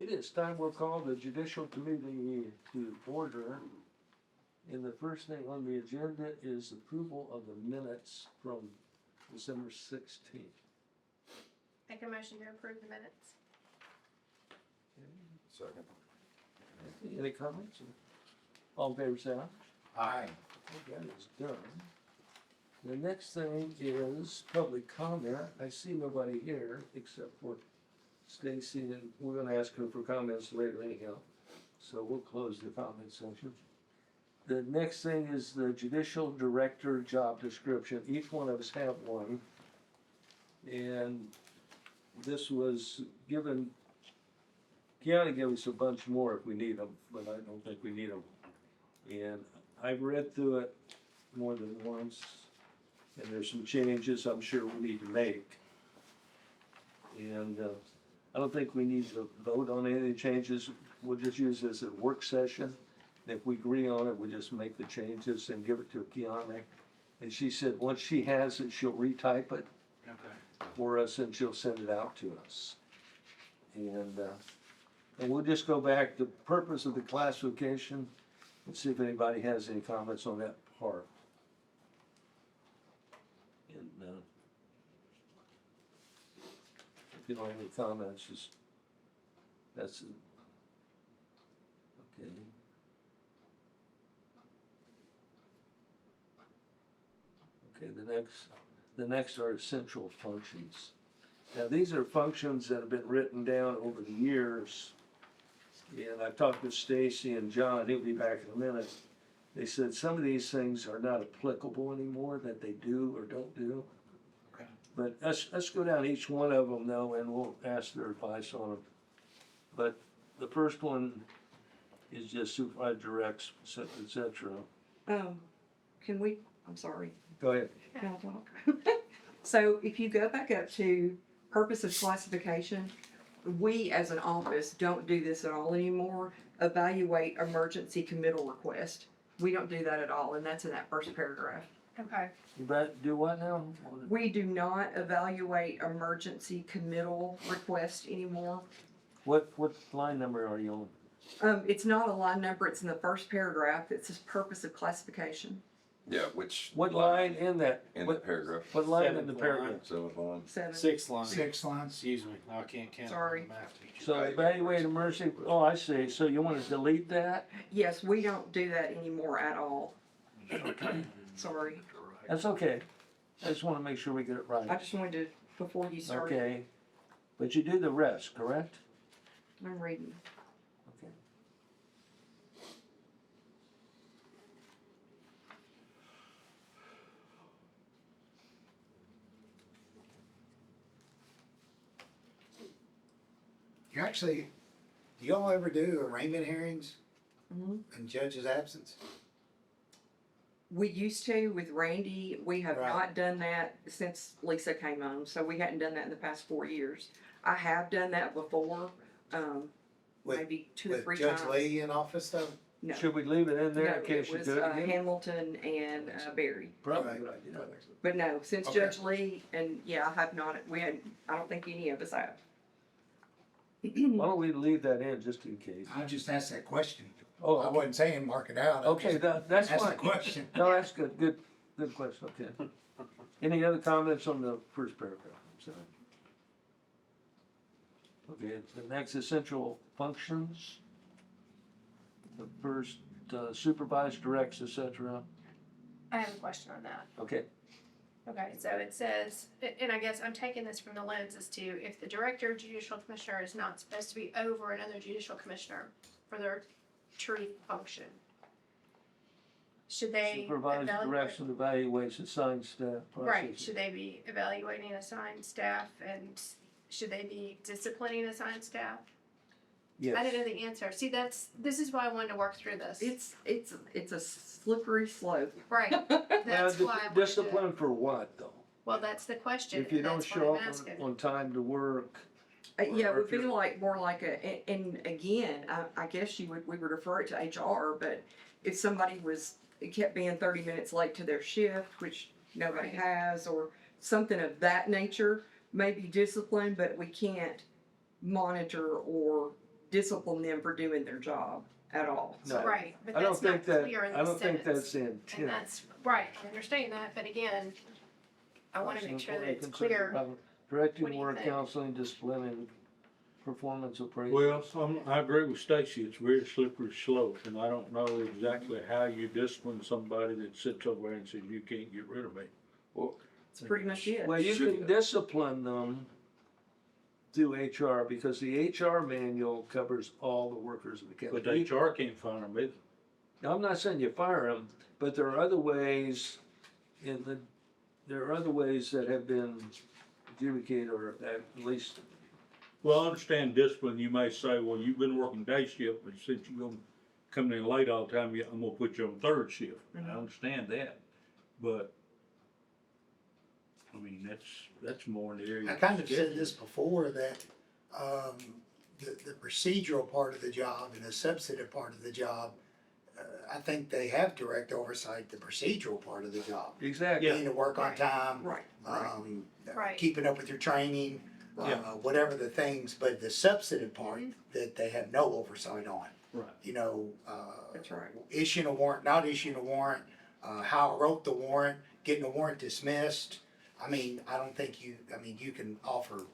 It is time we'll call the Judicial Committee to order. And the first thing on the agenda is approval of the minutes from December 16th. Make a motion to approve the minutes. Second. Any comments? All in favor, say aye. Aye. That is done. The next thing is public comment. I see nobody here except for Stacy, and we're gonna ask her for comments later anyhow. So we'll close the comment section. The next thing is the judicial director job description. Each one of us have one. And this was given, Keanu gave us a bunch more if we need them, but I don't think we need them. And I've read through it more than once, and there's some changes I'm sure we need to make. And I don't think we need to vote on any of the changes. We'll just use this as a work session. And if we agree on it, we'll just make the changes and give it to Keanu. And she said once she has it, she'll retype it for us and she'll send it out to us. And we'll just go back to the purpose of the classification and see if anybody has any comments on that part. And if you don't have any comments, just, that's it. Okay. Okay, the next are essential functions. Now, these are functions that have been written down over the years. And I've talked with Stacy and John, he'll be back in a minute. They said some of these things are not applicable anymore, that they do or don't do. Okay. But let's go down each one of them though, and we'll ask their advice on them. But the first one is just supervisor directs, et cetera. Can we, I'm sorry, Go ahead. can I talk? So if you go back up to purpose of classification, we as an office don't do this at all anymore. Evaluate emergency committal request. We don't do that at all, and that's in that first paragraph. Okay. You better do what now? We do not evaluate emergency committal request anymore. What line number are you on? It's not a line number, it's in the first paragraph. It says purpose of classification. Yeah, which. What line in that? In what, that paragraph. What line in the Seventh paragraph? line. Seventh line. 7. Sixth line. Six lines. Excuse me, I can't count. Sorry. Math teacher. So evaluate emergency, oh, I see. So you want to delete that? Yes, we don't do that anymore at all. Sorry. That's okay. I just want to make sure we get it I right. just wanted to, before you started, Okay. But you do the rest, correct? I'm reading. Okay. You actually, do y'all ever do arraignment hearings Mhm. in judge's absence? We used to with Randy. We have Right. not done that since Lisa came on, so we hadn't done that in the past 4 years. I have done that before, With- maybe 2 or With 3 Judge times. Lee in office though? No, Should we leave it in there no, in case it you was do it again? Hamilton and Barry. Probably a Right. good idea. But no, since Okay. Judge Lee and yeah, I have not. We had. I don't think any of us have. Why don't we leave that in just in case? I just asked that question. I Oh, wasn't saying mark it out. I okay, just that's asked the fine. question. No, that's good. Good question. Okay. Any other comments on the first paragraph? I'm sorry. Okay, the next essential functions. The first supervise, directs, et cetera. I have a question on that. Okay. Okay, so it says, and I guess I'm taking this from the lens as to if the director of judicial commissioner is not supposed to be over another judicial commissioner for their tree function. Should they Supervise, evaluate? directs, and evaluates assigned staff. Right, processes. should they be evaluating assigned staff and should they be disciplining assigned staff? Yes. I didn't know the answer. See, this is why I wanted to work through this. It's a slippery slope. Right, Now, that's why I wanted to. discipline for what though? Well, that's the question, If you and don't that's show what I'm up asking. on time to work. Yeah, it Or would if be you're- like more like and again, I guess we would refer it to HR, but if somebody kept being 30 minutes late to their shift, which nobody Right. has, or something of that nature, maybe discipline, but we can't monitor or discipline them for doing their job at all. No. Right, but I don't that's not think that, clear in I the don't think sentence. that's the And intent. that's, right, I understand that, but again, I wanna make sure that it's Concerned clear. about What Directing do you work, think? counseling, discipline, and performance appraisal. Well, I agree with Stacy, it's very slippery slope, and I don't know exactly how you discipline somebody that sits over there and says, you can't get rid of me. That's pretty much it. Well, you Should- can discipline them through HR, because the HR manual covers all the workers of the county. But HR can't fire them either. Now, I'm not saying you fire them, but there are other ways there are other ways that have been adjudicated, or at least, Well, I understand discipline, you may say, well, you've been working day shift, but since you're gonna come in late all the time, I'm gonna put you on third shift. I understand that, but, I mean, that's more in the area. I kind of said this before, that, the procedural part of the job and the substantive part of the job, I think they have direct oversight, the procedural part of the job. exactly. Being to work on Right. time, Right. Right. keeping up with your training, Yeah. whatever the things, but the substantive part that they have no oversight on. Right. You know, That's right. issuing a warrant, not issuing a warrant, how I wrote the warrant, getting the warrant dismissed. I mean, I don't think you can offer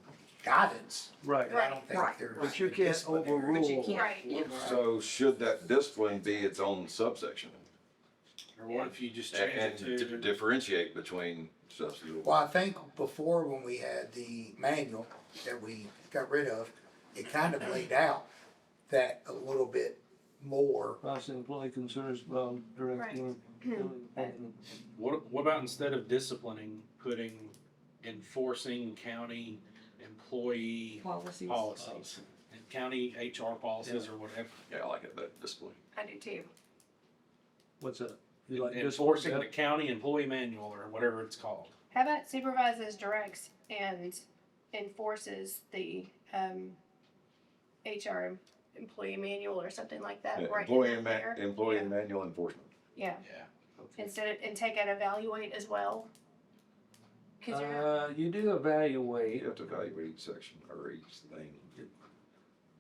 guidance, Right, but I don't think Right. there's. but you can't disciplinary. overrule. But you can't. Right. Yeah. So should that discipline be its own subsection? Or what if you just change And it to? differentiate between substantive. Well, I think before, when we had the manual that we got rid of, it kind of laid out that a little bit more. Process employee concerns about directing. What about instead of disciplining, putting enforcing county employee Policies. policies? And county HR policies or whatever. Yeah, I like it, that discipline. I do too. What's that? You like Enforcing the discipline? county employee manual or whatever it's called. How about supervises, directs, and enforces the, HR employee manual or something like that, Yeah, right in Employee that there? employee Yeah. manual enforcement. Yeah, Yeah. instead of, and take out evaluate as well. 'Cause you're, You do You evaluate. have to evaluate each section or each thing.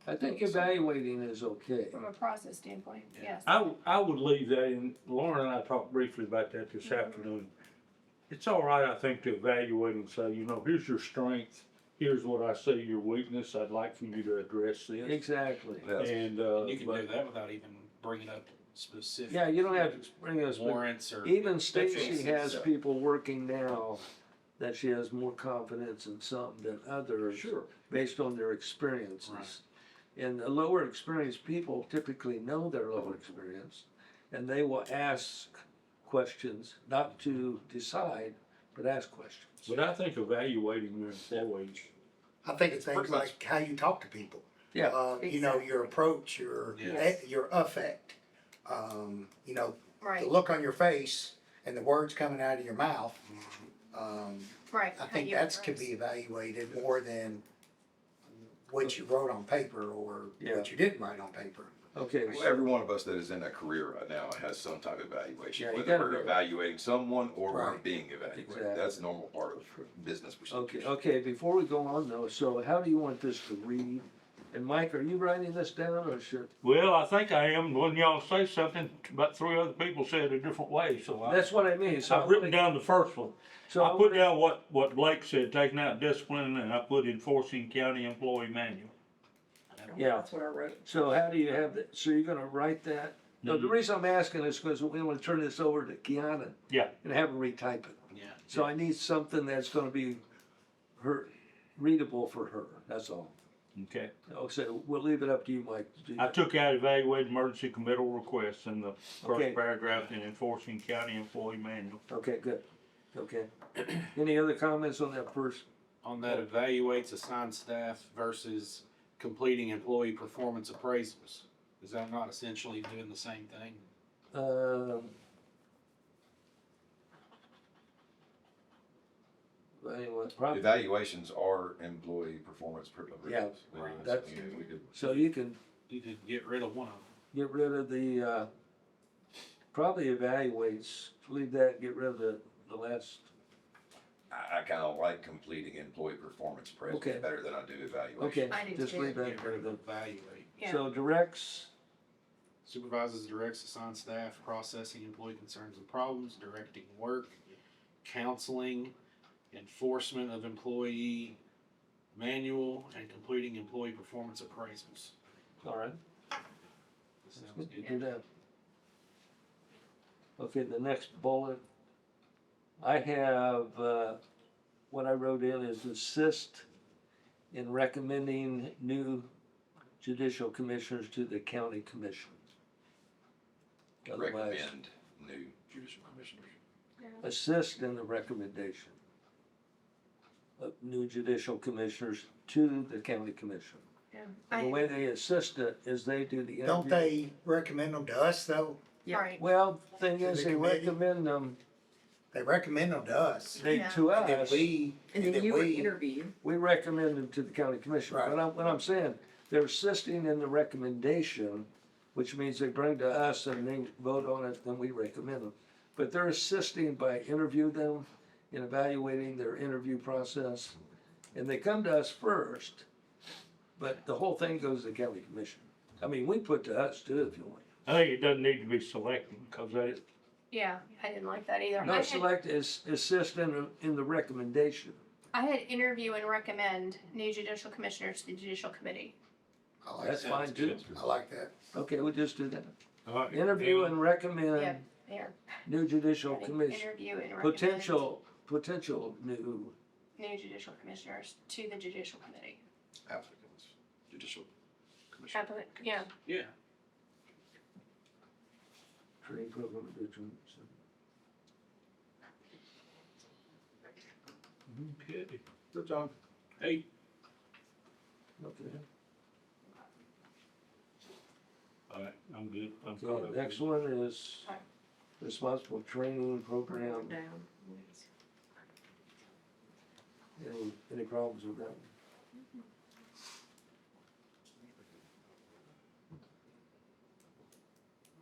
I think evaluating is okay. from a process standpoint, yes. I would leave that in, Lauren and I talked briefly about that this afternoon. It's all right, I think, to evaluate and say, you know, here's your strength, here's what I see your weakness, I'd like for you to address this. Exactly. Yes. And, And you can do but, that without even bringing up specific Yeah, you don't have to bring us, but warrants or. even Stacy fixes, has yeah. people working now that she has more confidence in some than others. Sure. Based on their experiences. Right. And the lower experienced people typically know their lower experience, and they will ask questions, not to decide, but ask questions. but I think evaluating your employees, I think it's things Pretty much. like how you talk to people. Yeah. You know, your approach, Yes. your affect, you know, Right, the look on your face and the words coming out of your mouth. right. I how think you that's could address. be evaluated more than what you wrote on paper or Yeah. what you didn't write on paper. Okay, Well, every one of us that is in a career right now has some type of evaluation, Yeah, you whether gotta we're go- evaluating someone or we're Right. being evaluated. Exactly. That's a normal part of business procedures. okay, before we go on though, so how do you want this to read? And Mike, are you writing this down or should? well, I think I am, when y'all say something, about 3 other people say it a different way, so That's what I mean, so. I've written down the first one. So I put down what Blake said, taking out discipline, and I put enforcing county employee manual. Yeah. That's what I wrote. So how do you have that, so you're gonna write that? No, the Mhm. reason I'm asking is because we want to turn this over to Kiana. Yeah. And have her retype it. Yeah. So I need something that's gonna be readable for her, that's all. Okay. So we'll leave it up to you, Mike, to do I that. took out evaluating emergency committal requests in the Okay. first paragraph and enforcing county employee manual. Okay, good, okay. Any other comments on that first? On that evaluates assigned staff versus completing employee performance appraisals. Is that not essentially doing the same thing? Anyway, probably, Evaluations are employee performance reviews. Yeah, Yes, that's- yeah, we do. so you can You could get rid of one of them. get rid of the, probably evaluates, leave that, get rid of the last, I kinda like completing employee performance appraisals Okay. better than I do evaluation. okay, I do just too. leave that. Get rid of evaluate. Yeah. So directs, Supervises, directs, assigns staff, processing employee concerns and problems, directing work, counseling, enforcement of employee manual, and completing employee performance appraisals. all right, Sounds you good. do that. Okay, the next bullet, I have, what I wrote in is assist in recommending new judicial commissioners to the county commission. Otherwise, Recommend new judicial commissioners. assist in the recommendation of new judicial commissioners to the county commission. Yeah. The way they assist it is they do the interview. Don't they recommend them to us though? Yeah. Right. Well, thing To is, the they committee? recommend them, They recommend them to us. they, Yeah. to And then us, And then you would we, interview. we recommend them to the county commission. Right. What I'm saying, they're assisting in the recommendation, which means they bring to us and they vote on it, then we recommend them. But they're assisting by interview them, in evaluating their interview process, and they come to us first, but the whole thing goes to the county commission. I mean, we put to us too, if you want. I think it doesn't need to be selected, cause they, Yeah, I didn't like that either. No, select is assist in the recommendation. I had interview and recommend new judicial commissioners to the judicial committee. I like That's that. fine too. I like that. Okay, we'll just do that. alright. Interview and Yeah, recommend there. new judicial commission, Interview and recommend potential new, new judicial commissioners to the judicial committee. Applicants, judicial commission. Yeah, Yeah. training program. Okay. Good, John. Hey, Okay. alright, I'm good, I'm caught Okay, up. next one is responsible training program. Down. Any problems with that one?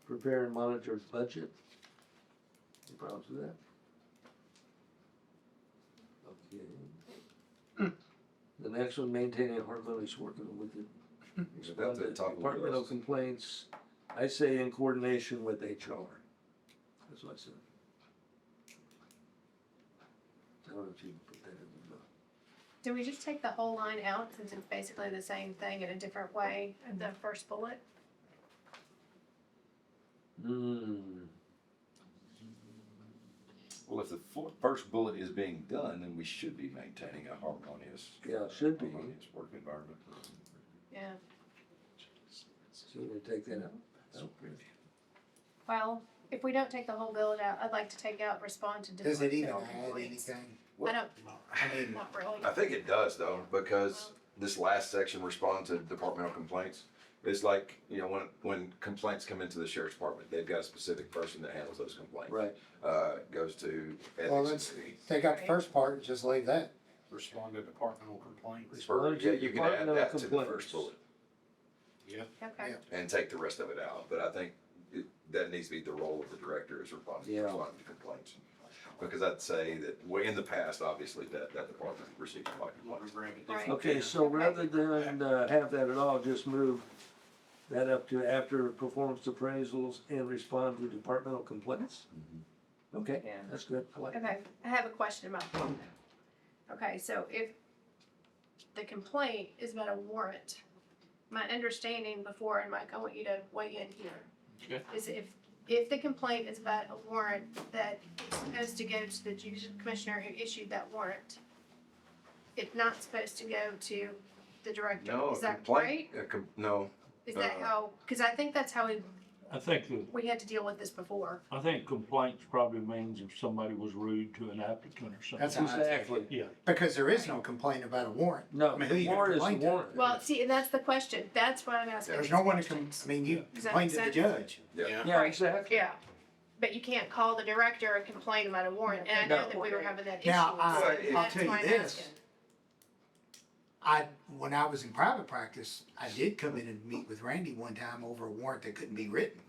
Prepare and monitor budget. Any problems with that? Okay. The next one, maintaining harmonious working with it. That's the top of the Departmental list. complaints, I say in coordination with HR. That's what I said. I don't know if you can put that in the. do we just take the whole line out since it's basically the same thing in a different way of the first bullet? Well, if the first bullet is being done, then we should be maintaining a harmonious. Yeah, it should be. Harmonious work environment. Yeah, So we take that out. well, if we don't take the whole bullet out, I'd like to take out respond to Does it even departmental add complaints. anything? I don't, I mean, not really. I think it does though, because this last section, respond to departmental complaints. It's like, you know, when complaints come into the sheriff's department, they've got a specific person that handles those complaints. Right. Goes to Well, ethics. let's take out the first part and just leave that. Respond to departmental complaints. Respond Yeah, to you can add departmental that to the complaints. first bullet Yeah. Okay, and take the rest of it out, but I think that needs to be the role of the director is responding Yeah. to complaints. Because I'd say that, in the past, obviously, that department received a lot of complaints. Right. Okay, so rather than have that at all, just move that up to after performance appraisals and respond to departmental complaints? Okay, Yeah. that's good. I like it. okay, I have a question about that. Okay, so if the complaint is about a warrant, my understanding before, and Mike, I want you to weigh in here. Okay. Is if the complaint is about a warrant that is supposed to go to the judicial commissioner who issued that warrant, it's not supposed to go to the director, No, is a that complaint, right? no, Is that uh, how, cause I think that's how I think that we had to deal with this before. I think complaints probably means if somebody was rude to an applicant or something. That's how I take Exactly. it. Yeah, Because there is no complaint about a warrant. No, I mean, who you gonna warrant is complain to? warrant. Well, see, and that's the question, that's what I'm asking. There's these no one to questions. I mean, you Does that complain to make the sense? judge. yeah. Yeah, Right. exactly. Yeah, but you can't call the director and complain about a warrant, and I know No. that we were having that issue, Now, so I'll that's tell you why I'm this. asking. When I was in private practice, I did come in and meet with Randy one time over a warrant that couldn't be written.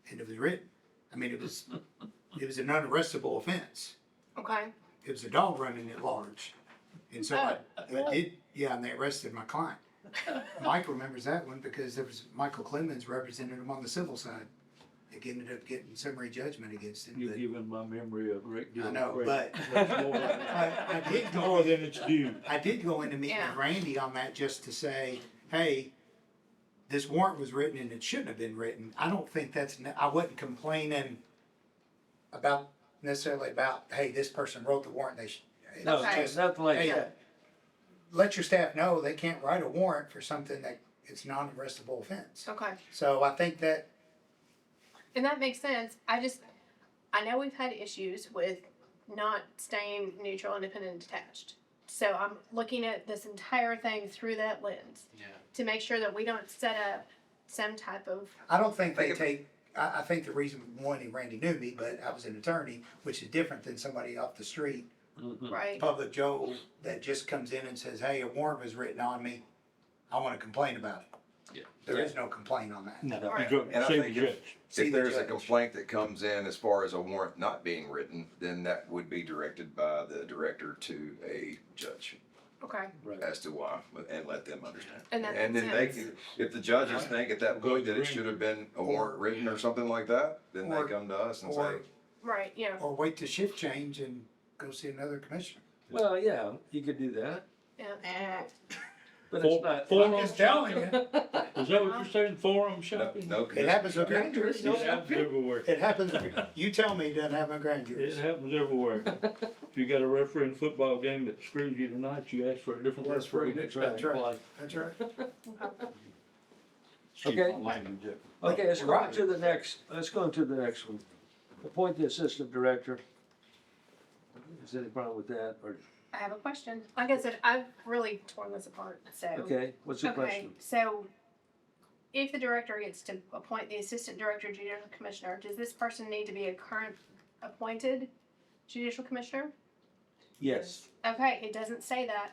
And it was written. I mean, it was an unarrestable offense. Okay, It was a dog running at large. And so I did, yeah, and they arrested my client. Mike remembers that one because there was Michael Clemens represented him on the civil side. They ended up getting summary judgment against him. You're but- giving my memory a great deal I of know, credit. but That's more I did go more than it's due. I did go in to meet Yeah. with Randy on that just to say, hey, this warrant was written and it shouldn't have been written. I don't think I wasn't complaining about, necessarily about, hey, this person wrote the warrant, they should. It's No, Okay. just, nothing like hey, that. let your staff know they can't write a warrant for something that it's non-arrestable offense. Okay, So I think that, and that makes sense. I know we've had issues with not staying neutral, independent, detached. So I'm looking at this entire thing through that lens Yeah. to make sure that we don't set up some type of, I don't think they take, I think the reason, one, Randy knew me, but I was an attorney, which is different than somebody off the street. Mhm. right? Public Joe that just comes in and says, hey, a warrant was written on me, I wanna complain about it. Yeah. There is no complaint on that. No, Right. you go And I see the think judge. See If the there's a judge. complaint that comes in as far as a warrant not being written, then that would be directed by the director to a judge Okay, Right. as to why, and let them understand. and that And makes then they sense. can, if the judges think at that Go point that to it should have been a warrant written or something like that, then they Or- come to us and say, Or, Right, yeah, or wait to shift change and go see another commissioner. Well, yeah, you could do that, yeah. but For- it's not. for- I'm just telling you, Is that what you're saying, forum no, shopping? no. it happens with grand It juries. happens everywhere. It happens, you tell me it doesn't happen with grand It juries. happens everywhere. If you got a referee in a football game that screws you tonight, you ask for a different That's referee. right, next that's time. right. That's right. Excuse Okay. my language there. Okay, let's go Right. to the next, let's go to the next one. Appoint the assistant director. Is there any problem with that, or, I have a question. Like I said, I've really torn this apart, so. okay, what's the Okay, question? so if the director gets to appoint the assistant director judicial commissioner, does this person need to be a current appointed judicial commissioner? Yes, Okay, it doesn't say that.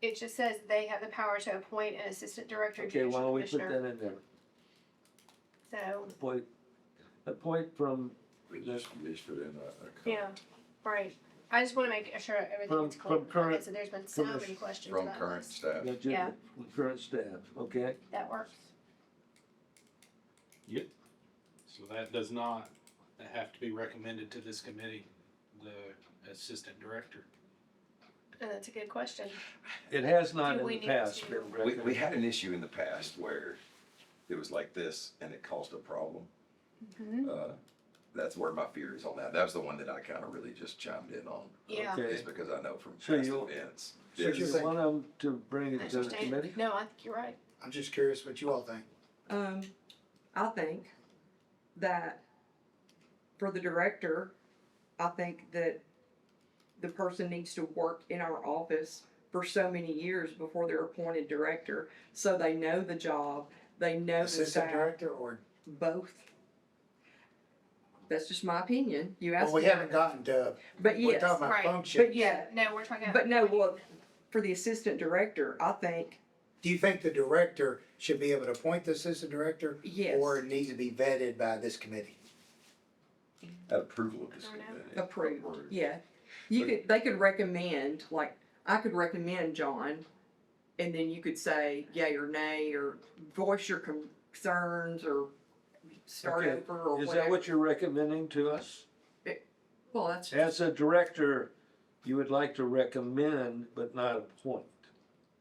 It just says they have the power to appoint an assistant director okay, why judicial don't we put commissioner. that in there? So, Appoint from, We just put in a yeah, right. I just wanna make sure everything is From clear. Like I current said, there's been so many commission- questions from about current this. staff. Yeah. current staff, okay? That works. So that does not have to be recommended to this committee, the assistant director. And that's a good question. It has not Do in we the need past to- been We recommended. had an issue in the past where it was like this and it caused a problem. Mhm. That's where my fear is on that. That was the one that I kind of really just chimed in on. Yeah. Okay. Is because I know from So past you'll- events. So Yes. you want them to bring I it to the understand. committee? No, I think you're right. I'm just curious what you all think. I think that for the director, I think that the person needs to work in our office for so many years before they're appointed director, so they know the job, they know the Assistant staff, director or, both. That's just my opinion. You asked well, we me. haven't gotten to, But we're yes, talking about Right. function. but yeah, No, we're talking about. but no, well, for the assistant director, I think, Do you think the director should be able to appoint the assistant director? yes, Or it needs to be vetted by this committee? Approval of this I don't know. committee. approved, yeah. They could recommend, like, I could recommend John, and then you could say yay or nay, or voice your concerns, or start Okay. over, or Is whatever. that what you're recommending to us? Well, that's, As a director, you would like to recommend but not appoint.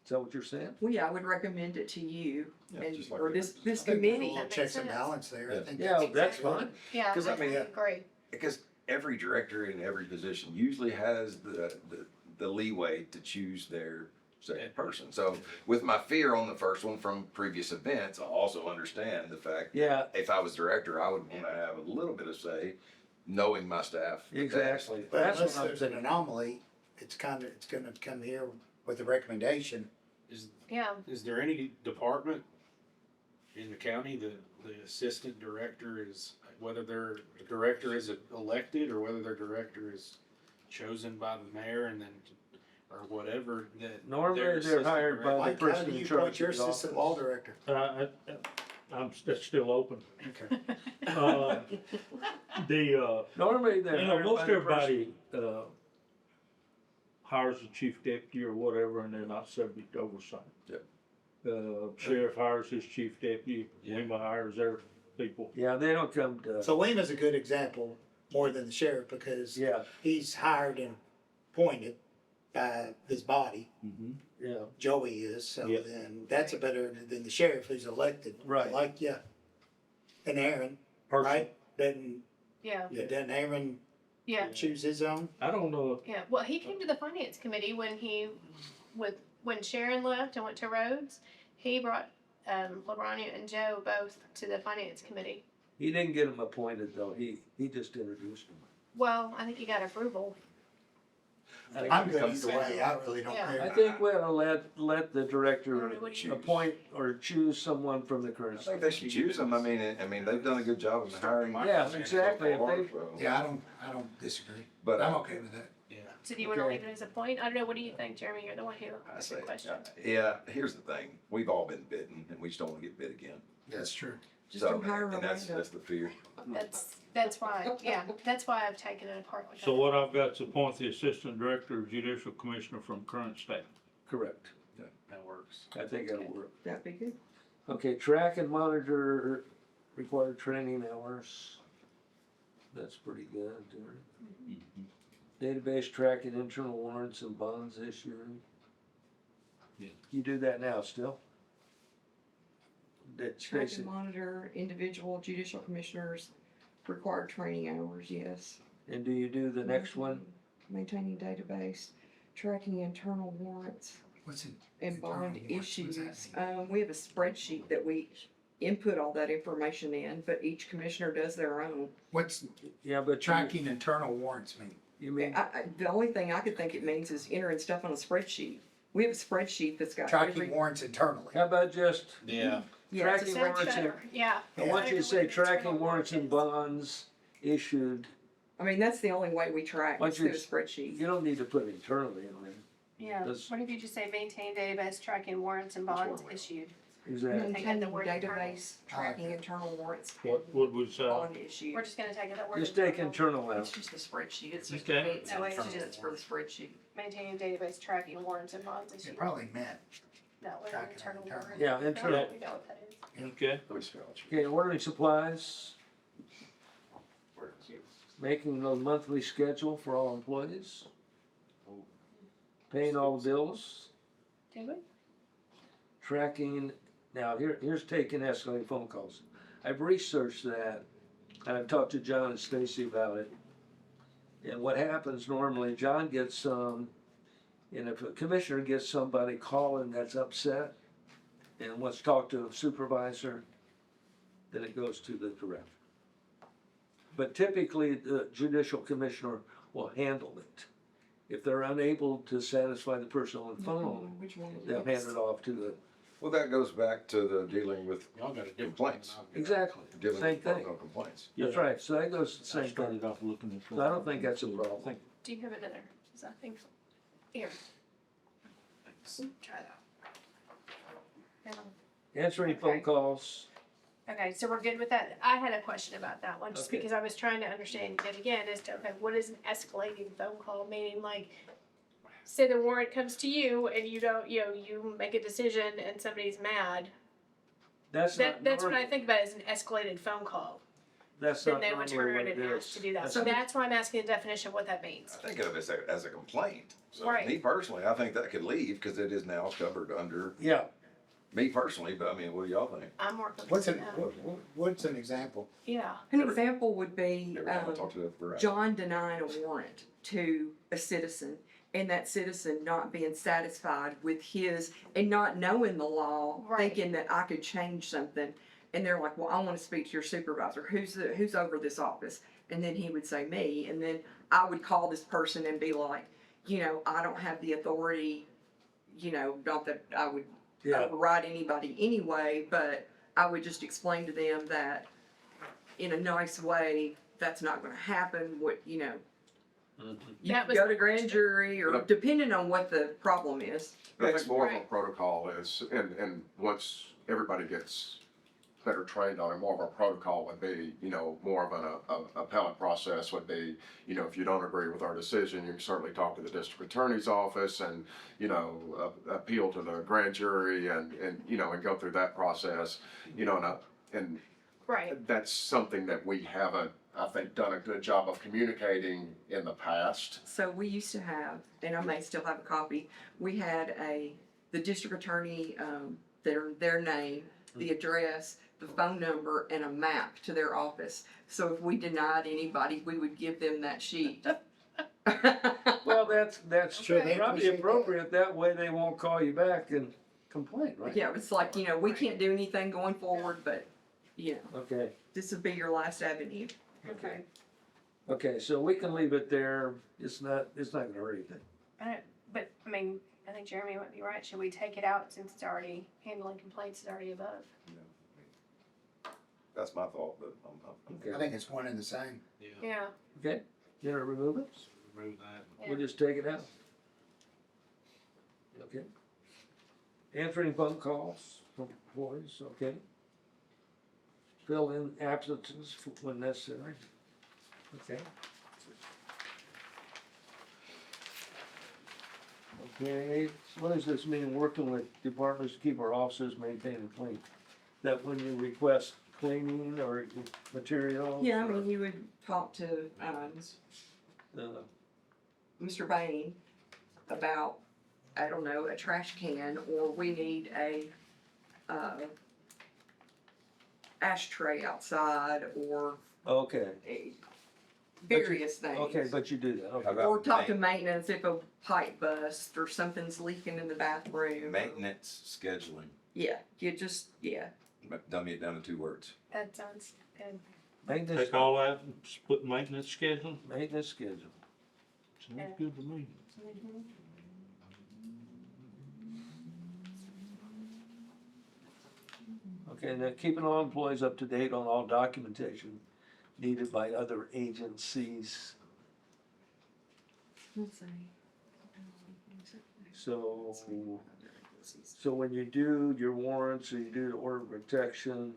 Is that what you're saying? well, yeah, I would recommend it to you, Yeah, and, just like or it this is. I think committee. there's a little That checks makes and sense. balance there, I Yeah. think. Yeah, that's Exactly. fine. Yeah, 'Cause I mean, agree. Because every director in every position usually has the leeway to choose their second person. So with my fear on the first one from previous events, I also understand the fact Yeah, if I was director, I would want to have a little bit of say, knowing my staff. the best. exactly. But That's unless what I'm there's an saying. anomaly, it's gonna come here with a recommendation. Yeah, Is there any department in the county that the assistant director is, whether their director is elected or whether their director is chosen by the mayor and then, or whatever, that. Normally, their they're assistant hired by director- the Mike, how person do in you charge appoint your of the assistant office. law director? That's still open. Okay. The, Normally, they're you know, hired by most the person. everybody, hires a chief deputy or whatever, and they're not subject to oversight. Yep. Sheriff hires his chief deputy, WEMA hires their people. Yeah, they don't come to, So Lena's a good example, more than the sheriff, because yeah, he's hired and appointed by his body, yeah, Joey is, so Yeah. then that's a better than the sheriff who's elected. Right. Like, yeah. And Aaron, Person- right? Doesn't, Yeah, doesn't Aaron yeah, choose his own? I don't know, yeah. Well, he came to the finance committee when Sharon left and went to Rhodes. He brought, LeBron and Joe both to the finance committee. he didn't get him appointed though, he just introduced him. Well, I think he got approval. I'm good either way, I really don't Yeah. I care. think we ought to let the director What do you- appoint or choose someone from the current I staff. think they should choose them. I mean, they've done a good job of hiring. Yeah, exactly. If they- Yeah, I don't disagree. But I'm okay with that. Yeah. So do you want to Okay. leave it as a point? I don't know. What do you think, Jeremy? You're the one who I asked say, the question. yeah, here's the thing. We've all been bitten and we just don't want to get bit again. That's true. Just So, don't hire and that's Miranda. the fear. That's why. Yeah, that's why I've taken it apart. Like so that. what I've got is appoint the assistant director of judicial commissioner from current staff. Correct, That works. I think that'll work. That'd be good. Okay, track and monitor required training hours. That's pretty good. Database tracking internal warrants and bonds issued. Yeah. You do that now still? That Track Stacy, and monitor individual judicial commissioners required training hours, yes. and do you do the next one? Maintaining database, tracking internal warrants What's it? and bond Internal warrants, what's that issues. We have a spreadsheet that we input all that information in, but each commissioner does their own. What's Yeah, but tracking internal warrants mean? you mean, The only thing I could think it means is entering stuff on a spreadsheet. We have a spreadsheet that's got Tracking every, warrants internally. how about just, Yeah. yeah, it's a tracking That's warrants and, better. Yeah. I want you to say tracking warrants and bonds issued. I mean, that's the only way we track, Why is don't through you- a spreadsheet. You don't need to put internally in there. Yeah. That's- What if you just say maintain database tracking warrants and bonds issued? Exactly. Maintaining the word database, tracking internal warrants, What would we say? bond issues. We're just gonna take that word. Just take internal It's out. just a spreadsheet, it's just Okay. fancy That way it's term, just- it's for the spreadsheet. Maintaining database tracking warrants and bonds It issued. probably meant, That way tracking internal internal. warrants. Yeah, internal. We know what that is. Okay, Okay, ordering supplies, making a monthly schedule for all employees, paying all the bills, Do we? tracking, now here's taking escalating phone calls. I've researched that, and I've talked to John and Stacy about it. And what happens normally, John gets some, and if a commissioner gets somebody calling that's upset and wants to talk to a supervisor, then it goes to the director. But typically, the judicial commissioner will handle it. If they're unable to satisfy the person on the phone, Which one is they'll hand it off to the, Well, that goes back to the dealing with Y'all got a different. Complaints. one. exactly, dealing same with thing. personal complaints. That's right, so that goes the I same thing. started off looking at. So I don't think that's a problem. I think Do you have another? Is that thing? Here. Try that. Answering phone Okay. calls, Okay, so we're good with that. I had a question about that one, just Okay. because I was trying to understand it again as to, okay, what is an escalating phone call? Meaning like, say the warrant comes to you and you don't, you make a decision and somebody's mad. that's not That's what I normal, think about as an escalated phone call. that's Then not they would turn normally what around it and ask is. to do that. That's- So that's why I'm asking the definition of what that I means. think of it as a complaint. So Right. me personally, I think that could leave because it is now covered under Yeah, me personally, but I mean, what do y'all think? I'm working what's with an, that. what's an example? Yeah. An example would be, Every time I talk to the John denying a warrant to a citizen, and that citizen not being satisfied with his, and not knowing the law, Right. thinking that I could change something, and they're like, well, I wanna speak to your supervisor, who's over this office? And then he would say me, and then I would call this person and be like, I don't have the authority, not that I would yeah, override anybody anyway, but I would just explain to them that in a nice way, that's not gonna happen, mhm. you That can was go my to grand question. jury, or depending on what the problem is. I think more of a Right. protocol is, and once everybody gets better trained on it. More of a protocol would be, you know, more of an appellate process would be, you know, if you don't agree with our decision, you can certainly talk to the district attorney's office and, you know, appeal to the grand jury and, you know, and go through that process, you know, and Right. that's something that we haven't, I think, done a good job of communicating in the past. So we used to have, and I may still have a copy, we had the district attorney, their name, the address, the phone number, and a map to their office. So if we denied anybody, we would give them that sheet. Well, that's Sure, they probably appreciate that. appropriate, that way they won't call you back and complain, right? Yeah, it's like, you know, we can't do anything going forward, but, you know, Okay, this would be your last avenue. Okay. okay, so we can leave it there, it's not gonna hurt anything. But, I mean, I think Jeremy might be right. Should we take it out since it's already, handling complaints is already above? That's my thought, but I'm Okay, I think it's one and the same. Yeah, Yeah. okay, you gonna remove it? remove that. Yeah. We'll just take it out. Okay. Answering phone calls from employees, okay. Fill in absences when necessary, okay. Okay, so what does this mean, working with departments to keep our officers maintained clean? That when you request cleaning or materials? Yeah, I mean, you would talk to, Uh, Mr. Bain about, I don't know, a trash can, or we need a, ashtray outside, or okay, various things. okay, but you do that, How okay. about Or talk to maintenance if a pipe busts or something's leaking in the bathroom. maintenance scheduling? Yeah, you just, yeah. Dummy it down to 2 words. That sounds good. Maintenance, Take all that and put maintenance schedule, maintenance schedule. sounds Yeah. good to me. Mhm. Okay, now keeping all employees up to date on all documentation needed by other agencies. Let's see. So when you do your warrants or you do the order of protection,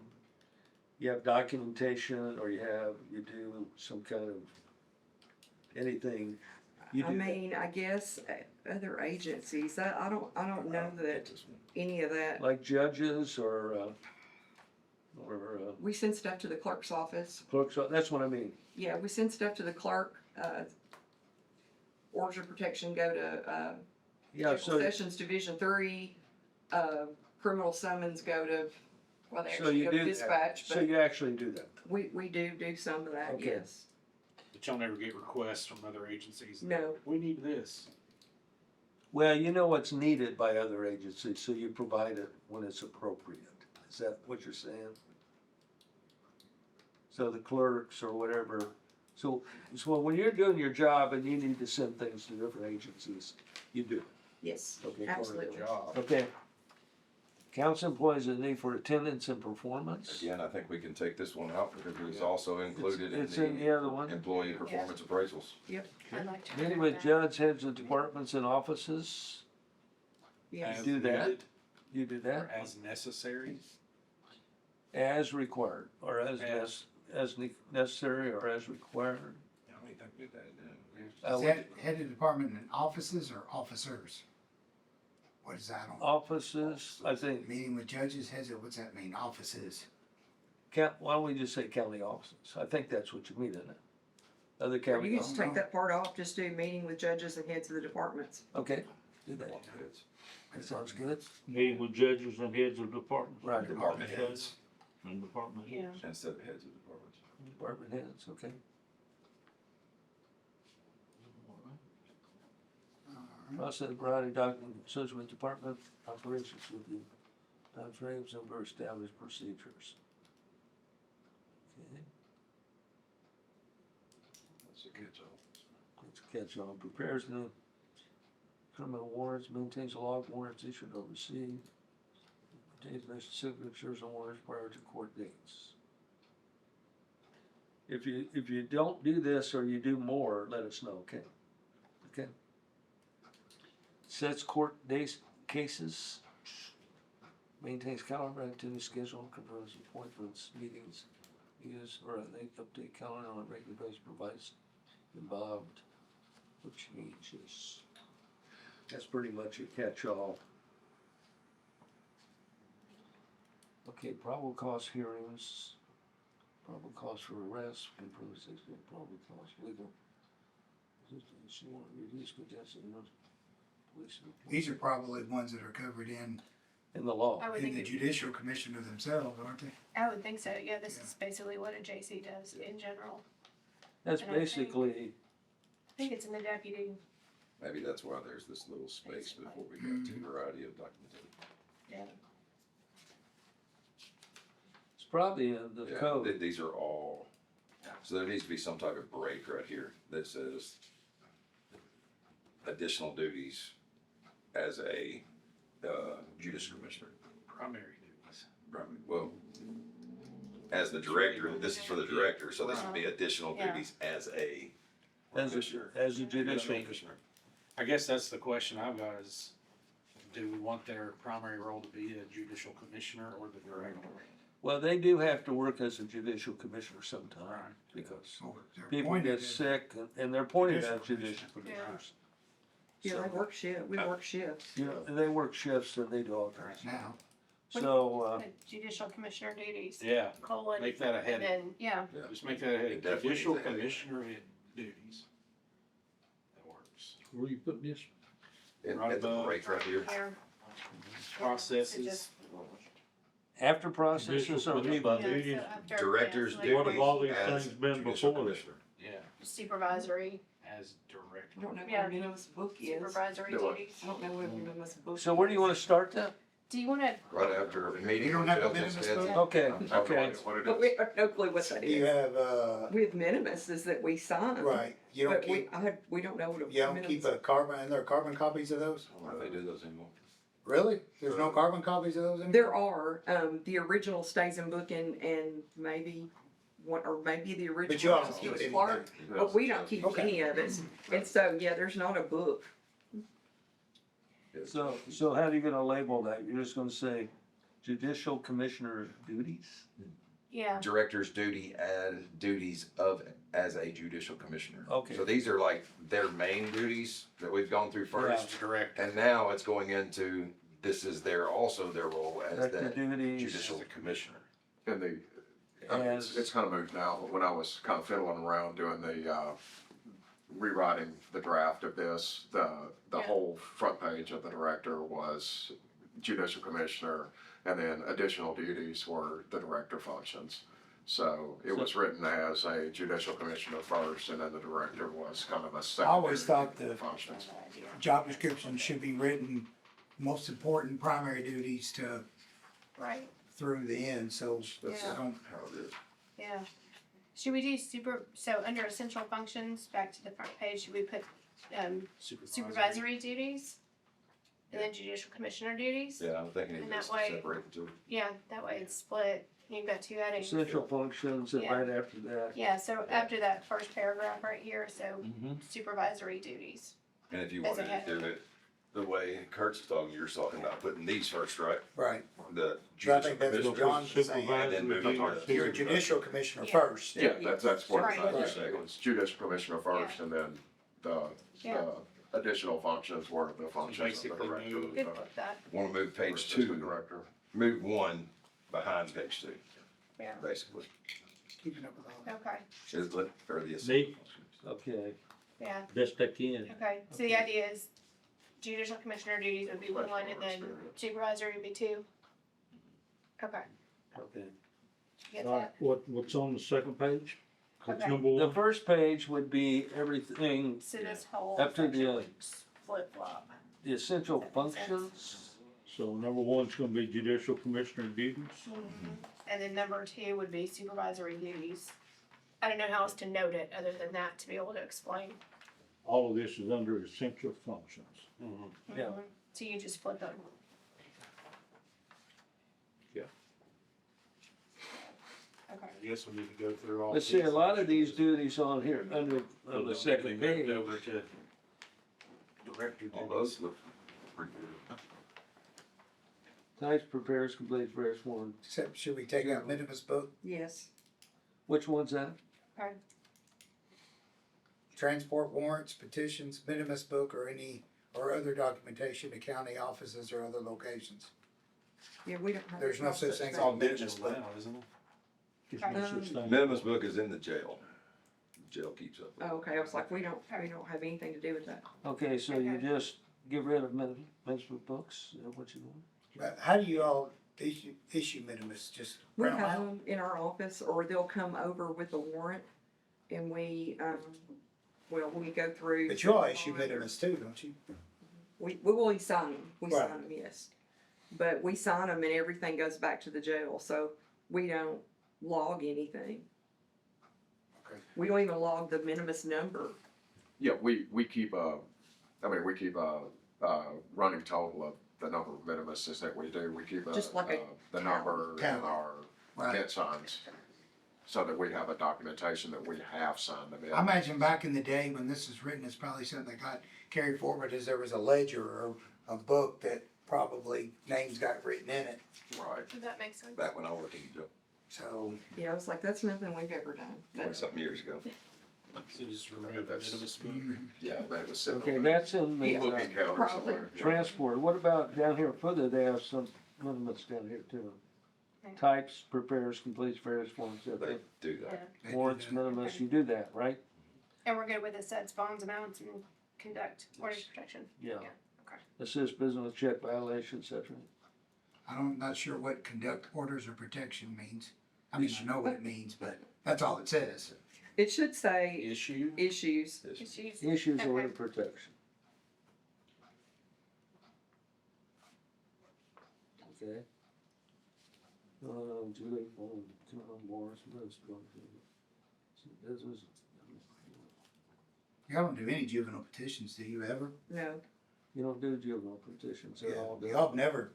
you have documentation or you do some kind of anything, you I do that. mean, I guess other agencies, I don't know that any of that. Like judges or We send stuff to the clerk's office. clerks, that's what I mean. Yeah, we send stuff to the clerk. Orders of protection go to, Yeah, Judicial Sessions Division 3. Criminal summons go to, well, they so actually you go to do dispatch, that, so but you actually do that. we do some of that, Okay. yes. But y'all never get requests from other agencies. No, We need this. Well, you know what's needed by other agencies, so you provide it when it's appropriate. Is that what you're saying? So the clerks or whatever, so when you're doing your job and you need to send things to different agencies, you do. yes, Okay, absolutely. Okay. Council employees a need for attendance and performance. Again, I think we can take this one out because it's also included It's in in the other one. the employee performance appraisals. I'd like to. Meeting remove with that. judge, heads of departments and offices, Yes, As do that. needed you do Or that as necessary. as required, or as necessary or as required. I don't think we did that. I Is would- that head of department and offices or officers? What is that on? Offices, I think, Meeting with judges, what's that mean, offices? why don't we just say county offices? I think that's what you mean, isn't it? Other you county can just offices, take that part off, just do meeting with judges and heads of the departments. okay, do that. That sounds good. Meeting with judges and heads of departments. Right. Department heads And department heads. Yeah. instead of heads of departments. Department heads, okay. Process a variety of documents associated with department operations with the timeframes and for established procedures. Okay, That's a catch-all. let's catch on. Prepares the criminal warrants, maintains a log of warrants issued or received. Maintains signatures on warrants prior to court dates. If you don't do this or you do more, let us know, okay? Okay? Sets court days, cases. maintains calendar activity schedule, confirms appointments, meetings, use, or they update calendar on a regular basis, provides involved with changes. That's pretty much a catch-all. Okay, probable cause hearings, probable cause for arrest, confirm existing probable cause, legal. She want to reduce congestion, police. These are probably the ones that are covered in In the law. I would the think, judicial commissioner themselves, aren't they? I would think so, yeah, this is basically what a JC does in general. That's And I think- basically, I think it's in the deputy, Maybe that's why there's this little space before we get to variety of documentation. yeah. it's probably in the Yeah, code. these are all, so there needs to be some type of break right here that says additional duties as a, judicial commissioner. Primary duties. Well, as the director, this is for the director, so this would be additional Yeah. duties as a As commissioner. a judicial, Commissioner. I guess that's the question I've got is, do we want their primary role to be a judicial commissioner or the director? well, they do have to work as a judicial commissioner sometime, because Oh, they're people appointed get as- sick, and they're appointed as Judicial judicial Yeah. commissioners. Yeah, they work shift, we work shifts. You know, and they work shifts and they do all kinds. Now, So, The judicial commissioner duties, Yeah, colon, make that a and heading. then, yeah, Just make that a heading, It definitely judicial is a heading. commissioner duties. That works. Where you putting this? At the break right here. here, it Processes, just, after processes are Judicial reviewed, yeah, duties. so after. Director's yeah, duties What have all these as things been judicial before this? commissioner. yeah, Supervisory, as director. I don't know what Yeah. a minimus book is. supervisory Do it. duties. I don't know what a minimus book is. so where do you wanna start that? Do you wanna, Right after a meeting. You don't have a Judge minutes says- book? Okay, I have no okay. idea what it But is. we have no clue what that do you is. have, With minimus is that we sign. right, you don't But we, keep, we don't know what a you don't keep minimus. a carbon, and there are carbon copies of those? I don't know if they do those anymore. Really? There's no carbon copies of those anymore? There are, the original stays in book and maybe one, or maybe the original. But you also is keep Hughes anything. Clark, But we don't keep Okay. any of it. And so, yeah, there's not a book. So how are you gonna label that? You're just gonna say judicial commissioner duties? yeah, Director's duty and duties of, as a judicial commissioner. Okay. So these are like their main duties that we've gone through first. As director, And now it's going into, this is also their role as Director that duties. judicial commissioner. And the, I mean, it's kind of moved now, but when I was kind of fiddling around doing the, rewriting the draft of this, the Yeah. whole front page of the director was judicial commissioner, and then additional duties were the director functions. So it was written as a judicial commissioner first, and then the director was kind of a I secondary always thought the functions. job description should be written, most important primary duties to, right, through the end, so That's Yeah. don't, how it is. yeah. Should we do so under essential functions, back to the front page, should we put, supervisory duties? And then judicial commissioner duties? Yeah, I'm thinking it And that just way- separate the two. Yeah, that way it's split, you've got two headings. Essential functions, and Yeah. right after that. Yeah, so after that first paragraph right here, so Mhm. supervisory duties. And if you As a wanted to do it the way Kurt's talking, you're talking about putting these first, right? right. The So I judicial think that's what commissioner. John's saying. And then move on to You're a judicial commissioner Yeah. first. Yeah, that's what Right. I was saying, was judicial commissioner first, and then the Yeah. additional functions were the functions of the basically director. move- Good with that, Want to move page Assistant two, Director. move one behind page two, yeah, basically. Keeping up with all that. okay, Is it, or the Neat. essential functions. Okay, yeah, Best I can. okay, so the idea is judicial commissioner duties would be one and then supervisory would be two? Okay, okay. get All right, that, what's on the second page? What's Okay. number The one? first page would be everything, so this whole Up to the- section would flip flop. the essential That makes sense. functions. So number one's gonna be judicial commissioner duties. And then number two would be supervisory duties. I don't know how else to note it other than that to be able to explain. All of this is under essential functions. Yeah. Mhm. So you just flip them. Yeah. Okay. I guess we need to go through all. Let's see, a lot of these sections. duties on here, under, on the second Then we page. moved over to director All duties. those look pretty good. Types, prepares, completes various forms. Except, should we take out minimus book, Yes. Which one's that? Okay. transport warrants, petitions, minimus book, or any, or other documentation to county offices or other locations? Yeah, we don't have. There's no such thing It's as all minimus digital book. now, isn't it? There's no such thing. Minimus book is in the jail. Jail keeps up. with it. Oh, okay, I was like, we don't have anything to do with that. Okay, so you Okay. just get rid of management books, is that what you want? How do you all issue minimus, just We print them have out? them in our office, or they'll come over with a warrant, and we go through. But you all issue minimus too, don't you? We will sign them, we Right. sign them, yes. But we sign them and everything goes back to the jail, so we don't log anything. Okay. We don't even log the minimus number. Yeah, we keep we keep a running total of the number of minimuses that we do. We keep Just like a the number count. and our Right. hit signs, so that we have a documentation that we have signed them in. I imagine back in the day when this was written, it's probably something that got carried forward, is there was a ledger or a book that probably names got written in it, Right. Does that make sense? Back when I worked in the jail, so. Yeah, I was like, that's nothing we've ever done. But 20-something years ago. So just remove That's- minimus book. Yeah, that was sitting Okay, on that's in the the booking counter Probably. somewhere. transport. What about down here further, they have some minimums down here too. Types, prepares, completes various forms, They do that. Yeah. warrants, minimus, you do that, right? And we're good with the sets, bonds, amounts, and conduct order protection. Yeah. Yeah, okay. Assist business, check violations, et cetera. I'm not sure what conduct orders of protection means. I mean, I know what it means, but that's all it says. it should say Issue. issues. Issues. Issues order Okay. protection. Okay. Julie, Morris, this is, Y'all don't do any juvenile petitions, do you ever? No. you don't do juvenile petitions at all, do you? Y'all have never,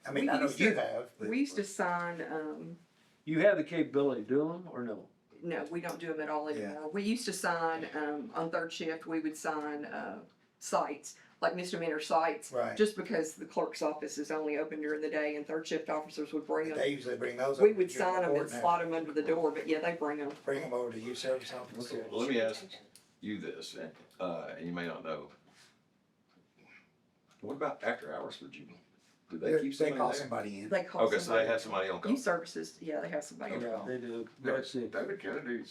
I mean, We I know used you to- have, but. We used to sign, You have the capability to do them or no? no, we don't do them at all Yeah. anymore. We used to sign, on third shift, we would sign, cites, like misdemeanor cites. Right. Just because the clerk's office is only open during the day and third shift officers would bring them. They usually bring those. We over would to juvenile sign them court and have- slide them under the door, but yeah, they bring them. Bring them over to youth service office. Okay. Well, let me ask you this, and you may not know. What about after hours for juvenile? Do they keep They call somebody there? somebody in. They call Okay, so they somebody. have somebody on call. Youth services, yeah, they have somebody. on Yeah, call. they do. Let's see. David Kennedy,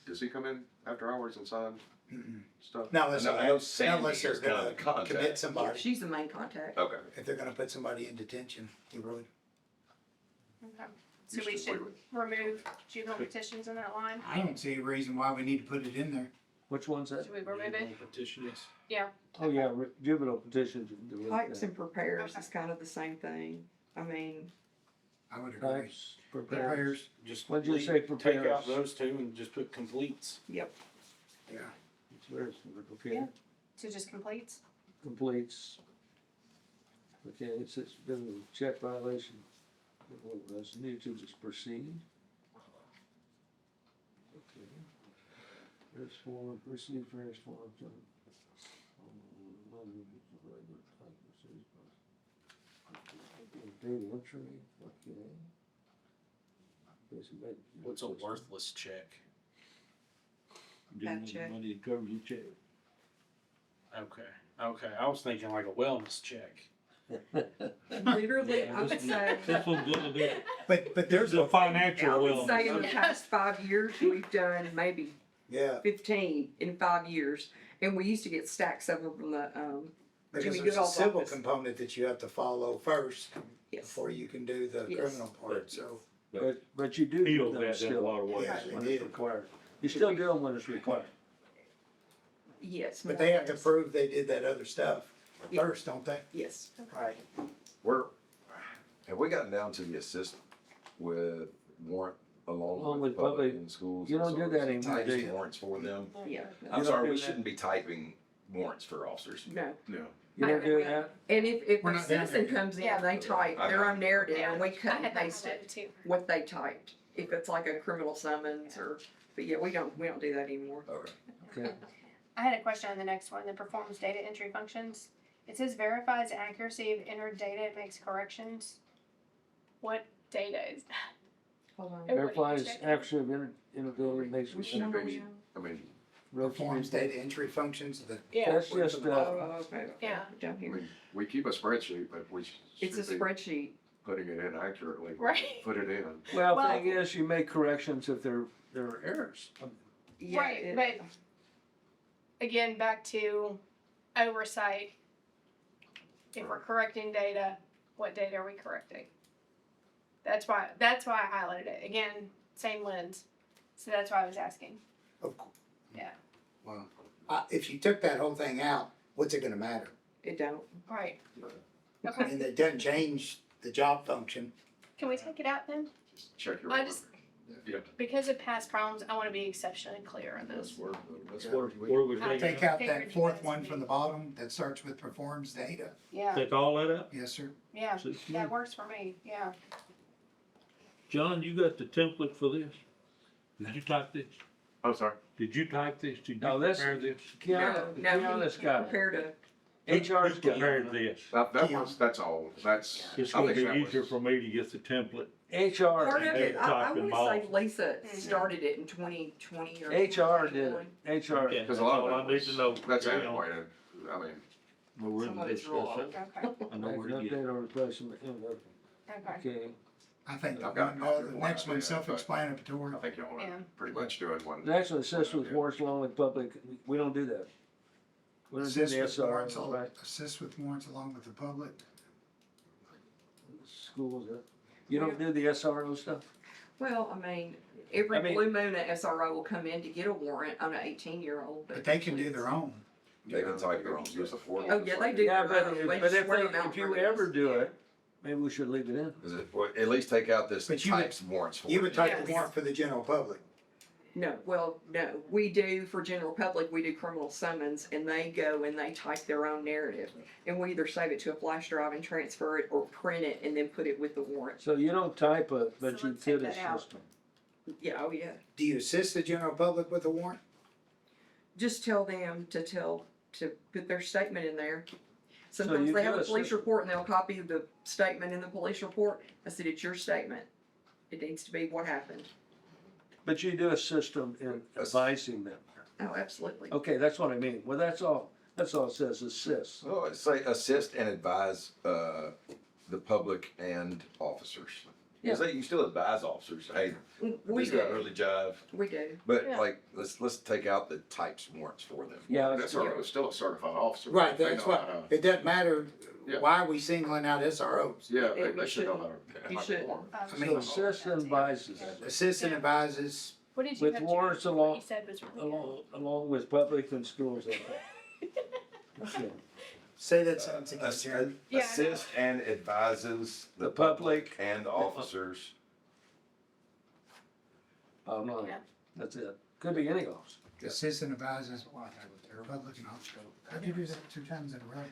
does he come in after hours and sign Mm-mm. stuff? Not unless, I know- I know they- Sandy not unless they're is kind of gonna the contact. commit Yeah, somebody, she's the main contact. Okay. if they're gonna put somebody in detention, he would. Okay. So we Usually should remove juvenile petitions in that line? I don't see a reason why we need to put it in there. Which one's that? Should we remove it? Petitions. Yeah. Oh, yeah, juvenile petitions. you can do it. Types and prepares Okay. is kind of the same thing. I mean, I would agree. Types, prepares. Prepares, Just What'd you leave- say, Take prepares? out those two and just put completes. yeah. Where's the, okay, Yeah. So just completes? completes. Okay, it's been a check violation. That's need to just proceed. Okay. First form, proceed first form. Data entry, okay. What's a worthless check? Didn't Gotcha. have money to cover your check. Okay, I was thinking like a wellness check. literally, I would say, This one's gonna do but there's the a, financial I would say in wellness. the past 5 years, we've done maybe yeah, 15 in 5 years. And we used to get stacks of them from the, because Jimmy there's a Goodall's civil office. component that you have to follow first yes. before you can do the Yes. criminal part, so. But you do Heal do them that in a still lot of ways. Yeah. when it's required. You still do them when it's required. Yes. But more they or have to less. prove they did that other stuff Yeah. first, don't they? Yes. Right. Have we gotten down to the assist with warrant Along along with with public public- in schools? you and don't do so that it's anymore, types do you? warrants for them. Yeah. I'm You sorry, don't we do that? shouldn't be typing warrants for officers. No. Yeah. You don't do that? And if We're a not down citizen there. comes in, Yeah. they type their own narrative and we I cut and had that paste it, too. what they typed. If it's like a criminal summons or, but yeah, we don't do that anymore. Okay. Okay. I had a question on the next one, the performs data entry functions. It says verifies accuracy of entered data and makes corrections. What data is that? Hold on. Everybody Verifies check it. actually of inability makes. Which Should one are we be- on? I mean, Performs data entry functions, the. Yeah. That's just, Oh, okay, okay, Yeah. down I here. mean, we keep a spreadsheet, but we It's a should be spreadsheet. putting it in accurately. Right. Put it in. Well, Well- thing is, you make corrections if there are errors. Yeah, Right, it- but again, back to oversight. If we're correcting data, what data are we correcting? That's why I highlighted it. Again, same lens. So that's why I was asking. Of course. Yeah. Well, if you took that whole thing out, what's it gonna matter? It don't. Right. I Okay. mean, it doesn't change the job function. Can we take it out then? Just check your. I work. just, Yeah. because of past problems, I wanna be exceptionally clear on That's this. where, that's Yeah. where Where we I take, Take out Figured that you fourth guys one would from the bottom that starts with performs data. Yeah, take all that out? Yes, sir. yeah, See? that works for me, yeah. John, you got the template for this? Did you type this? I'm sorry. Did you type this? Did you No, this- prepare this? Keanu, No, Keanu's got it. Compared to, HR's Who got prepared it. this? That's all. That's. It's I gonna think be that was- easier for me to get the template. HR. part of Hey, it, I type them wanna say off. Lisa Mhm. started it in 2020 or. HR did 2021. it. HR. Okay, Because that's a lot all of I it need was, to know. that's Carry on. antiquated. I mean, Well, we're Some gonna of it's real discuss old. it. Okay, I know where to get it. Update or replacement. okay. Okay. I think I've got a copy of the one next idea, one's but- self-explanatory. I think y'all Yeah. are pretty much doing one. Next one, assist with warrants along with public, we don't do that. We don't do Assist the with warrants, SR, right? assist with warrants along with the public. Schools, you don't do the SRO stuff? Well, I mean, every I mean- blue moon, a SRO will come in to get a warrant on an 18-year-old. But they can do their own. they can type their own. Use the form. Oh, yeah, they do. Yeah, their but, own. They but just if wear them out if you really ever nice. do it, maybe we should leave it in. Is it, well, at least take out this But you would- types warrants for You it. would type Yes. the warrant for the general public. No, well, no, we do, for general public, we do criminal summons, and they go and they type their own narrative. And we either save it to a flash drive and transfer it, or print it and then put it with the warrant. So you don't type it, but So you let's take could that out. assist them. Yeah, oh yeah. Do you assist the general public with the warrant? Just tell them to put their statement in there. you Sometimes they have do a police assist- report and they'll copy the statement in the police report. I said, it's your statement. It needs to be what happened. But you do assist them in advising them. Oh, absolutely. Okay, that's what I mean. Well, that's all it says, assist. Oh, it's say assist and advise, the public and officers. You say you still advise officers, hey, We this got do, really jive, we do. but Yeah. like, let's take out the types warrants for them. Yeah, That that's- SRO is still a certified officer. Right, They that's know what, how to- it doesn't matter, Yeah. why are we singling out SROs? Yeah, Yeah, they you should know should. how to. You how to should. perform. I mean- So assist and advises. Assist and Yeah. advises, What did you With have to warrants what along- you said was really Along with public and schools. Okay. say that sentence again, Assist, Sharon. Yeah, I know. assist and advises The the public. public and officers. Oh, no, Yeah. that's it. Could be any office. Assist and advises, public and officer. How'd you do that 2 times in a row?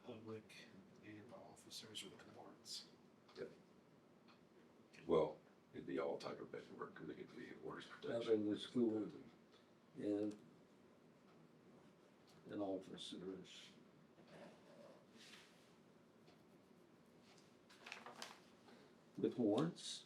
Public and officers with warrants. Well, it'd be all type of paperwork, cause it could be orders of Up protection. in the school and an officers. With warrants?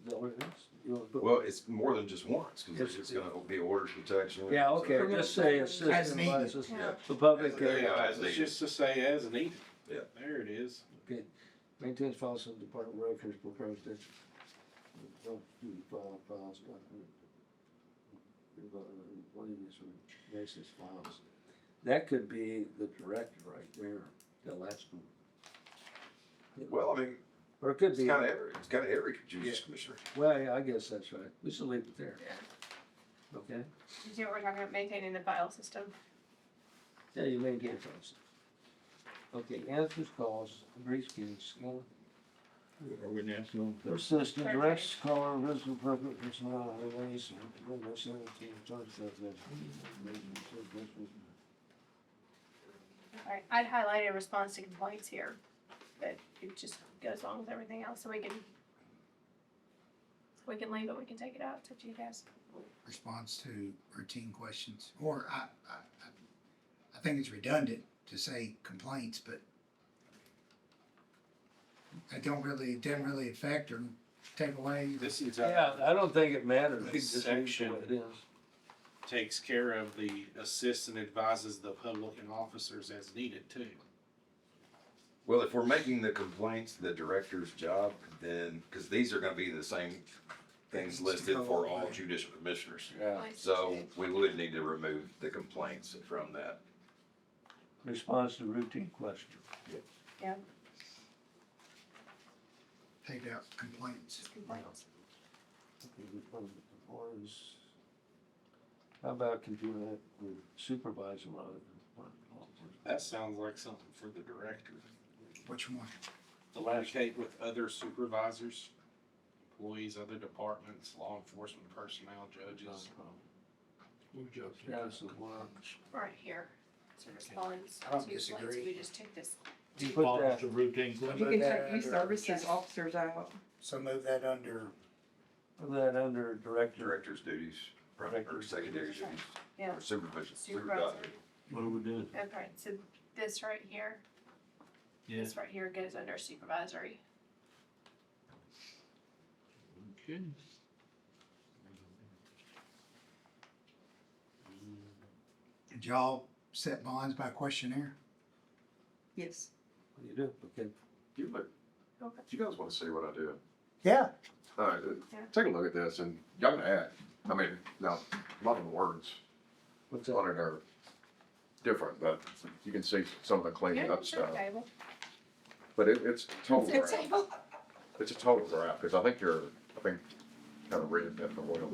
Is that what it is? You wanna put- Well, it's more than just warrants, cause It's- it's gonna be orders of protection. Yeah, okay, Criminal just say summons. assist As and needed. advises Yeah. the public Yeah, and as It's needed. just to say as needed. Yeah. There it is. okay, maintains files of department records, proposed it. Don't do file files, but what do you basis files? That could be the director right there, the last one. Well, I mean, Or it could it's be, kinda every judicial commissioner. well, yeah, I guess that's right. We should leave it there. Okay? You see what we're talking about, maintaining the file system. Yeah, you may get those. Okay, answers calls, briefs kids, Are we now going to? persistent, directs caller, visible appropriate personnel, release, and 17, Alright, I'd highlight a response to complaints here, but it just goes along with everything else, so we can leave it, we can take it out, it's up to you guys. Response to routine questions, or I I think it's redundant to say complaints, but it didn't really affect or take away. This Yeah, I don't think it matters. It This just leaves it the way section- it is. takes care of the assists and advises the public and officers as needed too. Well, if we're making the complaints the director's job, then, because these are gonna be the same things listed for all judicial commissioners. Yeah. So we would need to remove the complaints from that. Response to routine questions. Take out complaints. Complaints. How about continuing that with supervisor rather than? That sounds like something for the director. Which one? Communicate with other supervisors, employees, other departments, law enforcement personnel, judges. Status of work. Right here. So responds I don't to complaints, disagree. we just take this. You put that, Response to routine You questions. can that take youth under- services Yes. officers out. So move that under, put that under director. Director's duties, or secondary duties, Yeah. or supervision. Supervisor. What are we doing? Okay, so this right here, Yeah. this right here goes under supervisory. Okay. did y'all set bonds by questionnaire? Yes. You do, okay. You, but, Okay. you guys wanna see what I did? Yeah. Alright, Yeah. take a look at this and y'all can add. I mean, now, a lot of the words What's that? on it are different, but you can see some of the Yeah, cleaning up it's your stuff. table. But it's total It's your draft. table. It's a total draft, because I think kind of reading it for oil.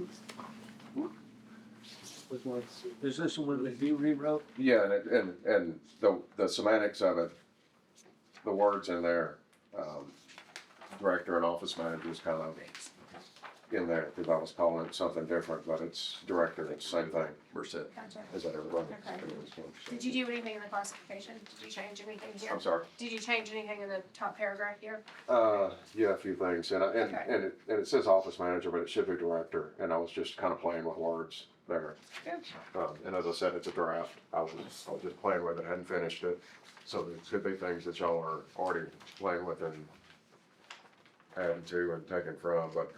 Which one? Is this the one that you rewrote? Yeah, and the semantics of it, the words in there, director and office manager is kind of in there, because I was calling it something different, but it's director, it's the same thing. We're set. Gotcha. Is that everybody? Okay. Did you do anything in the classification? Did you change anything here? I'm sorry. Did you change anything in the top paragraph here? Yeah, a few things, and Okay. it says office manager, but it should be director, and I was just kind of playing with words there. Good. And as I said, it's a draft, I was just playing with it, hadn't finished it, so there could be things that y'all are already playing with and adding to and taking from, but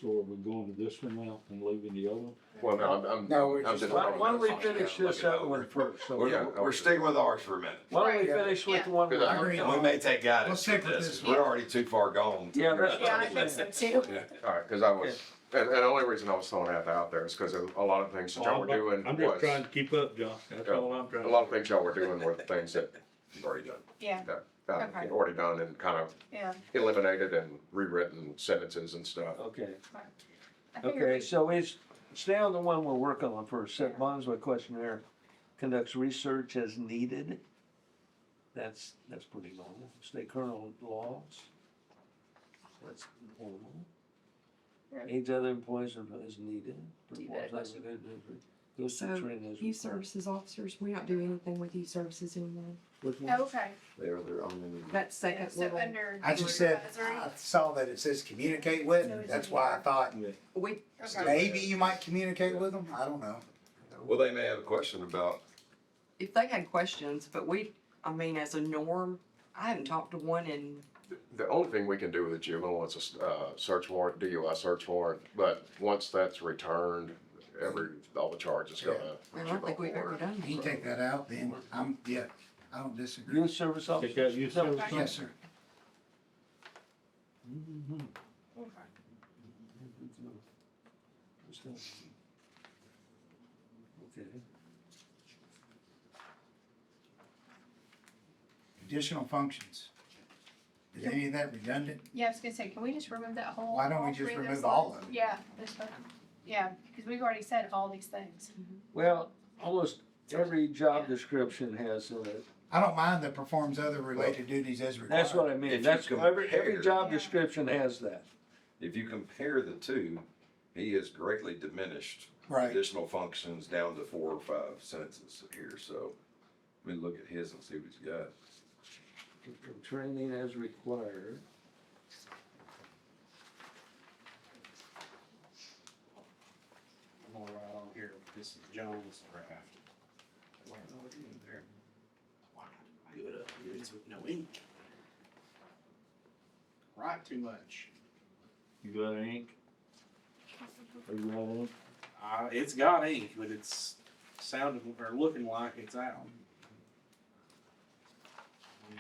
So are we going to this one now and leaving the other one? well, no, No, we're I'm just- Why don't we finish this other one first? So Yeah, We're sticking with ours for a minute. Why don't we Right. finish with the Yeah. one? Good, we're I working agree. on? We may take guidance Let's from stick with this, this 'cause we're one. already too far gone. Yeah, that's Yeah, I think so too. alright, cause I was, and the only reason I was throwing that out there is cause a lot of things that y'all were doing I'm just was, trying to keep up, John. That's Yeah. all I'm trying a to. lot of things y'all were doing were things that You've already done. Yeah, Okay. already done and kind of yeah. eliminated and rewritten sentences and stuff. Okay, I figured okay, we- so stay on the one we're working on first. Set bonds by questionnaire, conducts research as needed. That's pretty normal. Stay current on laws. That's normal. Yeah. Aids other employees as needed. Do Performs that. as goes to So, training as youth required. services officers, we don't do anything with youth services anymore. Which one? Okay, They are their own. That yeah, second so little, under. I just said, supervisory. I saw that it says communicate with, and that's why I thought we, Okay. maybe you might communicate with them, I don't know. Well, they may have a question about, if they had questions, but I mean, as a norm, I haven't talked to one in, The only thing we can do with a juvenile is a search warrant, DUI search warrant, but once that's returned, all the charges go to. I don't think we've ever done You that. take that out, then I don't disagree. Youth service Take officer. out youth service. Okay. Yes, sir. Mhm. Okay. Okay. Additional functions. Is any of that redundant? Yeah, I was gonna say, can we just remove that whole? Why don't we all just three of those remove all lines? of it? Yeah, this one. Yeah, because we've already said all these things. Well, almost every job description has, I don't mind that performs other related duties as required. that's what I mean, If you that's, every compare- job Yeah. description has that. if you compare the two, he has greatly diminished Right, additional functions down to 4 or 5 sentences here, so let me look at his and see what he's got. Training as required. This is Jones draft. Wow, good up here. It's with no ink. Write too much. You got ink? Are you got ink? It's got ink, but it's sounding or looking like it's out.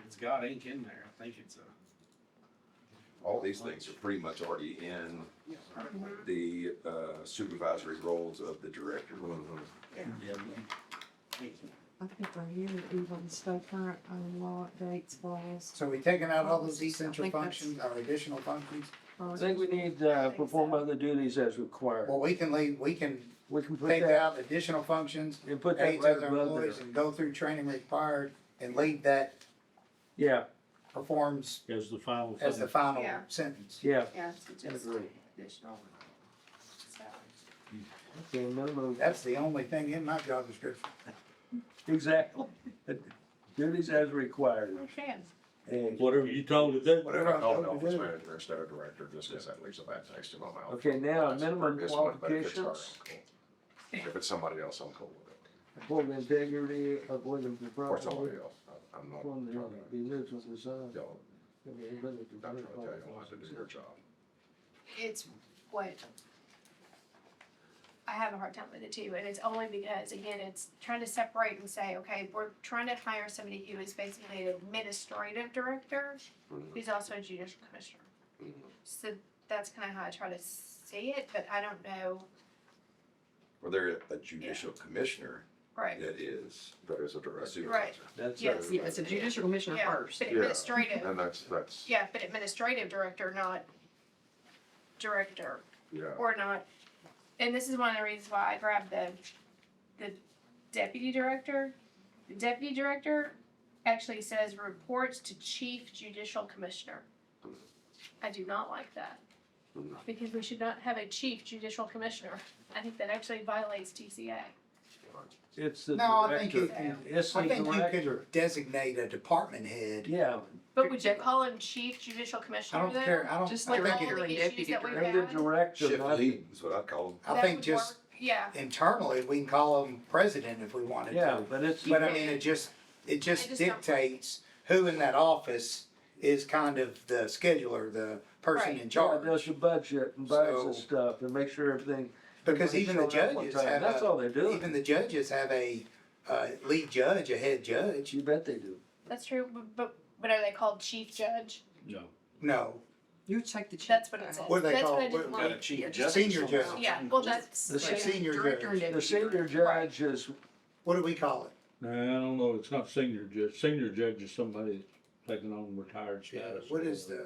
It's got ink in there. I think it's a. All these things are pretty much already in the supervisory roles of the director. I think right here, even stay current on law, dates, laws. So we taking out all those essential I think that's- functions or additional functions? I think we need, perform other duties as required. Well, we can leave, we can We can put take that, out additional functions, and put that aids right other above employees, there. and go through training required, and leave that Yeah, performs As the final as the thing. final Yeah. sentence. yeah, Yeah, so just agree. additional. So, okay, minimum, That's the only thing in my job description. exactly. Duties as required. Okay. And, Whatever you told to do. Whatever, I call it Whatever. office manager instead of director, just because that leaves a bad taste in my mouth. okay, now, That's the minimum previous one, but if it's her, qualifications, I'm cool. If it's somebody else, I'm cool with it. uphold integrity, avoiding the Or somebody property. else, I'm not Uphold the, trying to, be neutral to design. y'all, Okay, but it's I'm trying to tell you how to do your job. It's what I have a hard time with it too, and it's only because again, it's trying to separate and say, okay, we're trying to hire somebody who is basically an administrative director, who's also a judicial commissioner. So that's kind of how I try to see it, but I don't know. Or they're a judicial commissioner Right. that is That is a a director. supervisor. That's Yes. Yeah, it's a judicial commissioner Yeah, first. but Yeah. administrative. And that's, Yeah, but administrative director, not director. yeah, Or not. And this is one of the reasons why I grabbed the deputy director. The deputy director actually says reports to chief judicial commissioner. I do not like that. Because we should not have a chief judicial commissioner. I think that actually violates TCA. It's the No, I think director. it can, It's I the think you director. could designate a department head. Yeah, But would you call him chief judicial I commissioner don't though? care, I don't, Just I With think all it, Director the and issues deputy that we've and the had? director, Shift not, lead is what I call them. I That think would just work. Yeah. internally, we can call them president if we wanted yeah, to. but it's, But I mean, it just I just don't- dictates who in that office is kind of the scheduler, the person Right. in yeah, charge. does the budget and buys the So- stuff and makes sure everything. Because everybody's even the showing up on judges time. have That's all they're doing. even the judges have a, lead judge, a head judge. You bet they do. That's true, but are they called chief judge? No. No, You take the chief. That's what it says. What do they That's call what I it? didn't What- Got a like. chief Yeah, justice. senior on judge. that. Yeah, well, that's, The Like se- senior Director and judge. The deputy senior director. judge is, What do we call it? No, I don't know, it's not senior judge. Senior judge is somebody taking on retired status. What is the,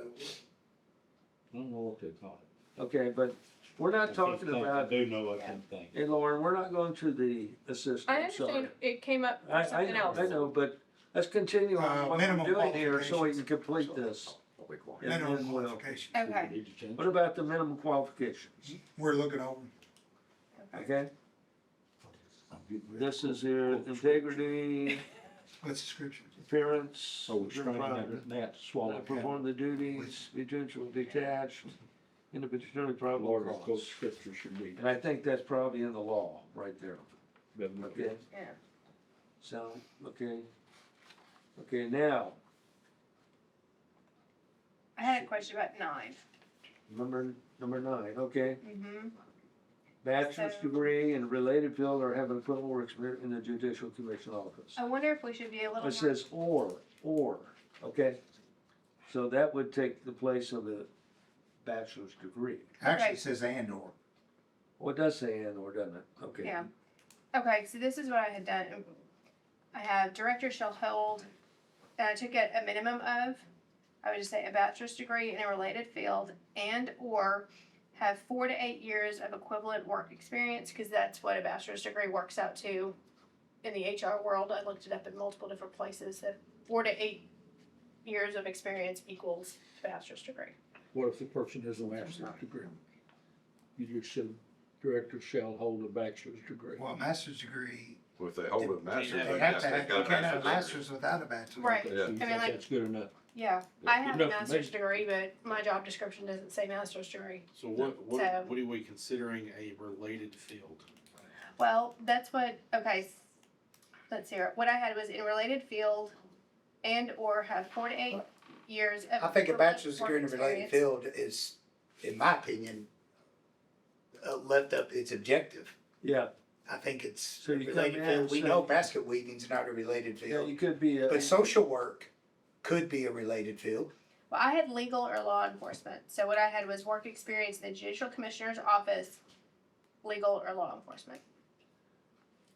I don't know what they call it. okay, but we're I not can't talking think. about, I do know, I can't think. hey Lauren, we're not going to the assistant, I sorry. understand it came up for I something else. know, but let's continue on what we're minimum doing here so we qualifications. can complete this. what we call it. And minimum then we'll- qualification? Okay, We need to change What it. about the minimum qualifications, We're looking over. okay? This is your integrity, What's the description? appearance, So we're trying that to swallow. perform the duties, be neutral, detached, individually Lord, probable our code cause. scripture should be. And I think that's probably in the law, right there, okay? yeah. So, okay. Okay, now, I had a question about 9. number 9, okay? Mm-hmm. Bachelor's So- degree in related field or have equivalent work experience in the judicial commission office. I wonder if we should be a little more. It says or, okay? So that would take the place of the bachelor's degree. Actually, Okay. it says and or. Well, it does say and or, doesn't it? Okay. Yeah. Okay, so this is what I had done. I have director shall hold, and I took it a minimum of, I would just say a bachelor's degree in a related field and or have 4 to 8 years of equivalent work experience, because that's what a bachelor's degree works out to in the HR world. I looked it up in multiple different places, that 4 to 8 years of experience equals bachelor's degree. What if the person has a master's degree? You just said director shall hold a bachelor's degree. Well, a master's degree, Well, if they hold a master's, They they they have got to have, you a can't have a master's master's without a bachelor's. Right. Okay, so Yeah. you I mean, think like- that's good enough? Yeah, I have a Enough for master's me. degree, but my job description doesn't say master's degree. So what So- are we considering a related field? Well, that's what, okay, let's hear it. What I had was in related field and or have 4 to 8 years of. I think a equivalent bachelor's work degree in a related experience. field is, in my opinion, left up its objective. Yeah, I think it's So a you come related in field. and We say- know basket weaving's not a related yeah, field, you could be a, but social work could be a related field. Well, I had legal or law enforcement. So what I had was work experience in the judicial commissioner's office, legal or law enforcement.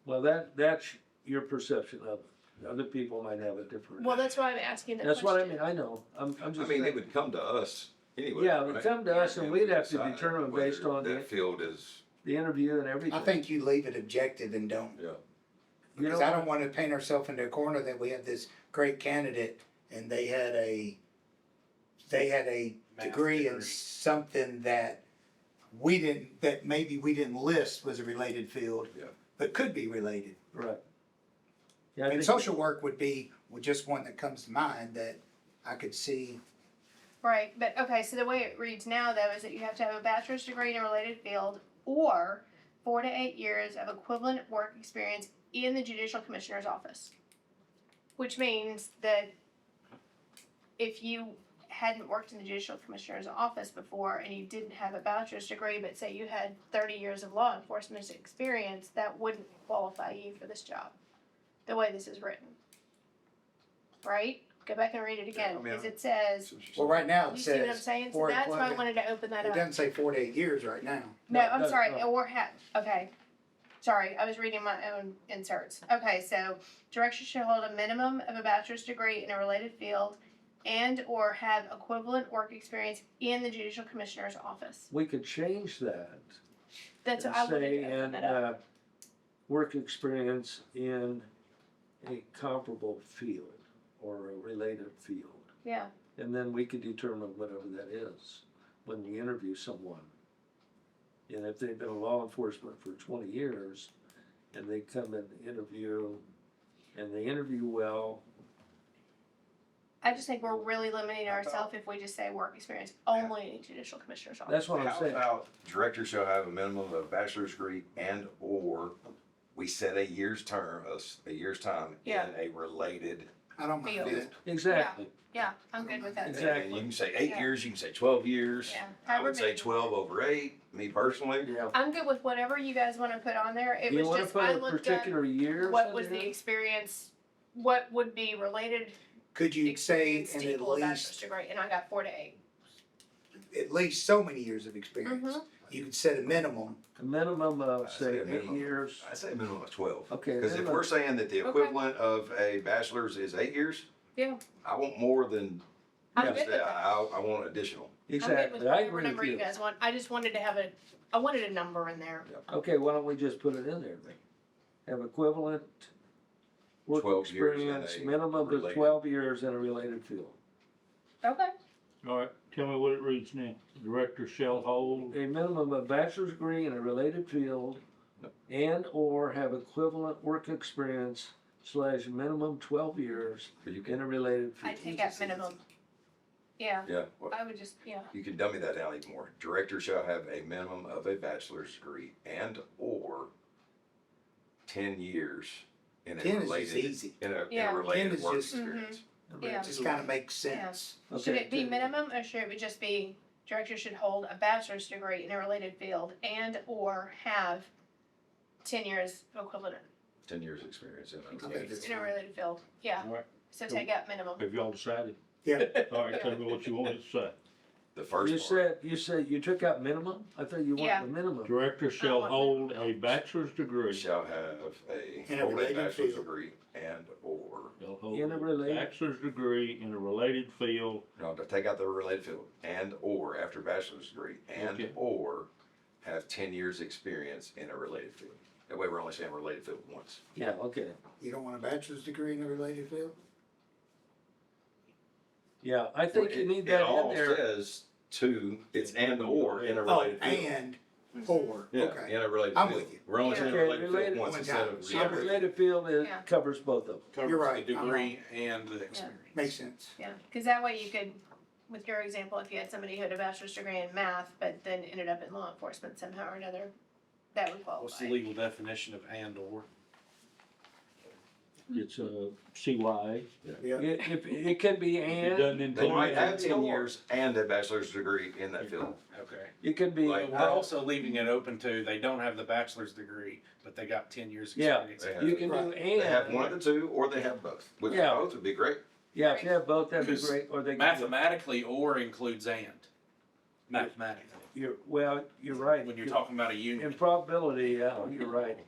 well, that's your perception of it. Other people might have a different. Well, that's why I'm asking the That's question. what I mean, I know, I'm I just mean, it saying. would come to us anyway. Yeah, it would right? come to us and we'd have to decide determine whether based on that field is, the interview and everything. I think you leave it objective and don't. yeah. You Because know- I don't wanna paint ourselves into a corner that we have this great candidate and they had a Math degree in degree. something that that maybe we didn't list was a related field. Yeah. But could be related. Right. Yeah, I And think, social work would be just one that comes to mind that I could see. Right, but okay, so the way it reads now though is that you have to have a bachelor's degree in a related field or 4 to 8 years of equivalent work experience in the judicial commissioner's office. Which means that if you hadn't worked in the judicial commissioner's office before and you didn't have a bachelor's degree, but say you had 30 years of law enforcement experience, that wouldn't qualify you for this job, the way this is written. Right? Go back and read it again, I mean, because it says, Well, right now it you see what I'm says, saying? So for that's why I employment- wanted to open that it up. doesn't say 4 to 8 years right now. No, No, I'm no, sorry, no. or okay. Sorry, I was reading my own inserts. Okay, so director should hold a minimum of a bachelor's degree in a related field and or have equivalent work experience in the judicial commissioner's office. we could change that That's and what I wanted say, to open and, that up. work experience in a comparable field or a related field. Yeah, And then we could determine whatever that is when we interview someone. And if they've been in law enforcement for 20 years and they come in the interview and they interview well, I just think we're really limiting ourselves if we just say work experience only in judicial commissioner's office. that's what I'm How saying. about director shall have a minimum of a bachelor's degree and or we set a year's term, a year's time in Yeah. a related. I don't mind Field. that. Exactly. Yeah, I'm good with that. too. Exactly. And you can say 8 Yeah. years, you can say 12 years. Yeah. I However would say many- 12 over 8, me personally. Yeah. I'm good with whatever you guys wanna put on there. It You was wanna just, put I a looked up particular year? what was the experience, what would be related Could you say experience in to at equal a bachelor's least, degree, and I got 4 to 8. at least so many years of experience? Mhm. You could set a minimum. A minimum of, I'd say, say a 8 minimum. years. I say a minimum of 12. Okay. Because if minimum- we're saying that the Okay. equivalent of a bachelor's is 8 years. Yeah. I want more than, I'm Yeah. good with that. I want additional. I'm good with Exactly, I whatever agree number with you you. guys want. I just wanted to have I wanted a number in there. Okay, why don't we just put it in there then? Have equivalent work 12 years in experience, a minimum of related- 12 years in a related field. Okay. All right, tell me what it reads now. Director shall hold, A minimum of bachelor's degree in a related field and or have equivalent work experience / minimum 12 years But you in can, a related I field. take that minimum. Yeah. yeah, well, I would just, yeah. you can dummy that down even more. Director shall have a minimum of a bachelor's degree and or 10 years in a 10 is just related, easy. in a Yeah. related 10 is work just- experience. Yeah. It just kinda makes sense. Should Okay, it be minimum or should it just be director should hold a bachelor's degree in a related field and or have 10 years of equivalent 10 years experience in a think related. it's in a related field? Yeah. all right, So take out minimum. have y'all decided? Yeah. All right, tell me what you want it to say. The first You part. said you took out minimum? I thought you Yeah. wanted the minimum. Director shall want hold a bachelor's degree, Shall have In a hold a related bachelor's field. degree and or, shall hold In a a related- bachelor's degree in a related field, no, to take out the related field, and or after bachelor's degree, and Okay. or have 10 years experience in a related field. That way we're only saying related field once. Yeah, okay. You don't want a bachelor's degree in a related field? Yeah, I think you need that It all in there. says it's and or in a Oh, related field. and, or, Yeah, okay. in a related I'm field. with you. We're only saying Okay, related field related- once One instead time. of. So Yeah, I'm with you. related field, it Yeah. covers both of them. Covers You're right, the I'm degree and the experience. Makes sense. Yeah. Because that way you could, with your example, if you had somebody who had a bachelor's degree in math but then ended up in law enforcement somehow or another, that would What's the qualify. legal definition of and or? It's a CYA. Yeah. It can be It doesn't and, They might include, have 10 years and a bachelor's degree in that field. Okay. it can be. Like, We're also leaving it open to, they don't have the bachelor's degree, but they got 10 years Yeah. experience. They have- You can do Right. They have and. one of the two, or they have both, which Yeah. both would be great. Yeah, if you have both, that'd be Because great, or they. can do- Mathematically, or includes and. Mathematically. You're right. When you're talking about a union. In probability, yeah, you're right.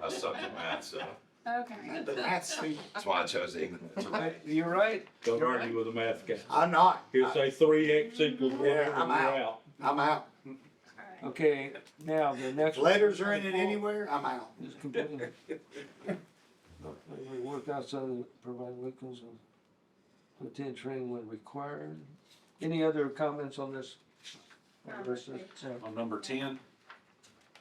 I suck at math, so Okay. The math's stupid. that's why I chose English. You're right. don't You're argue with a math guy. I'm not. He'll say 3x equals whatever, I'm you're out. out. I'm out. Okay, now the next. If letters are in it anywhere, I'm out. Is completely. We work outside of provide vehicles and attend training when required. Any other comments on this? On number 10,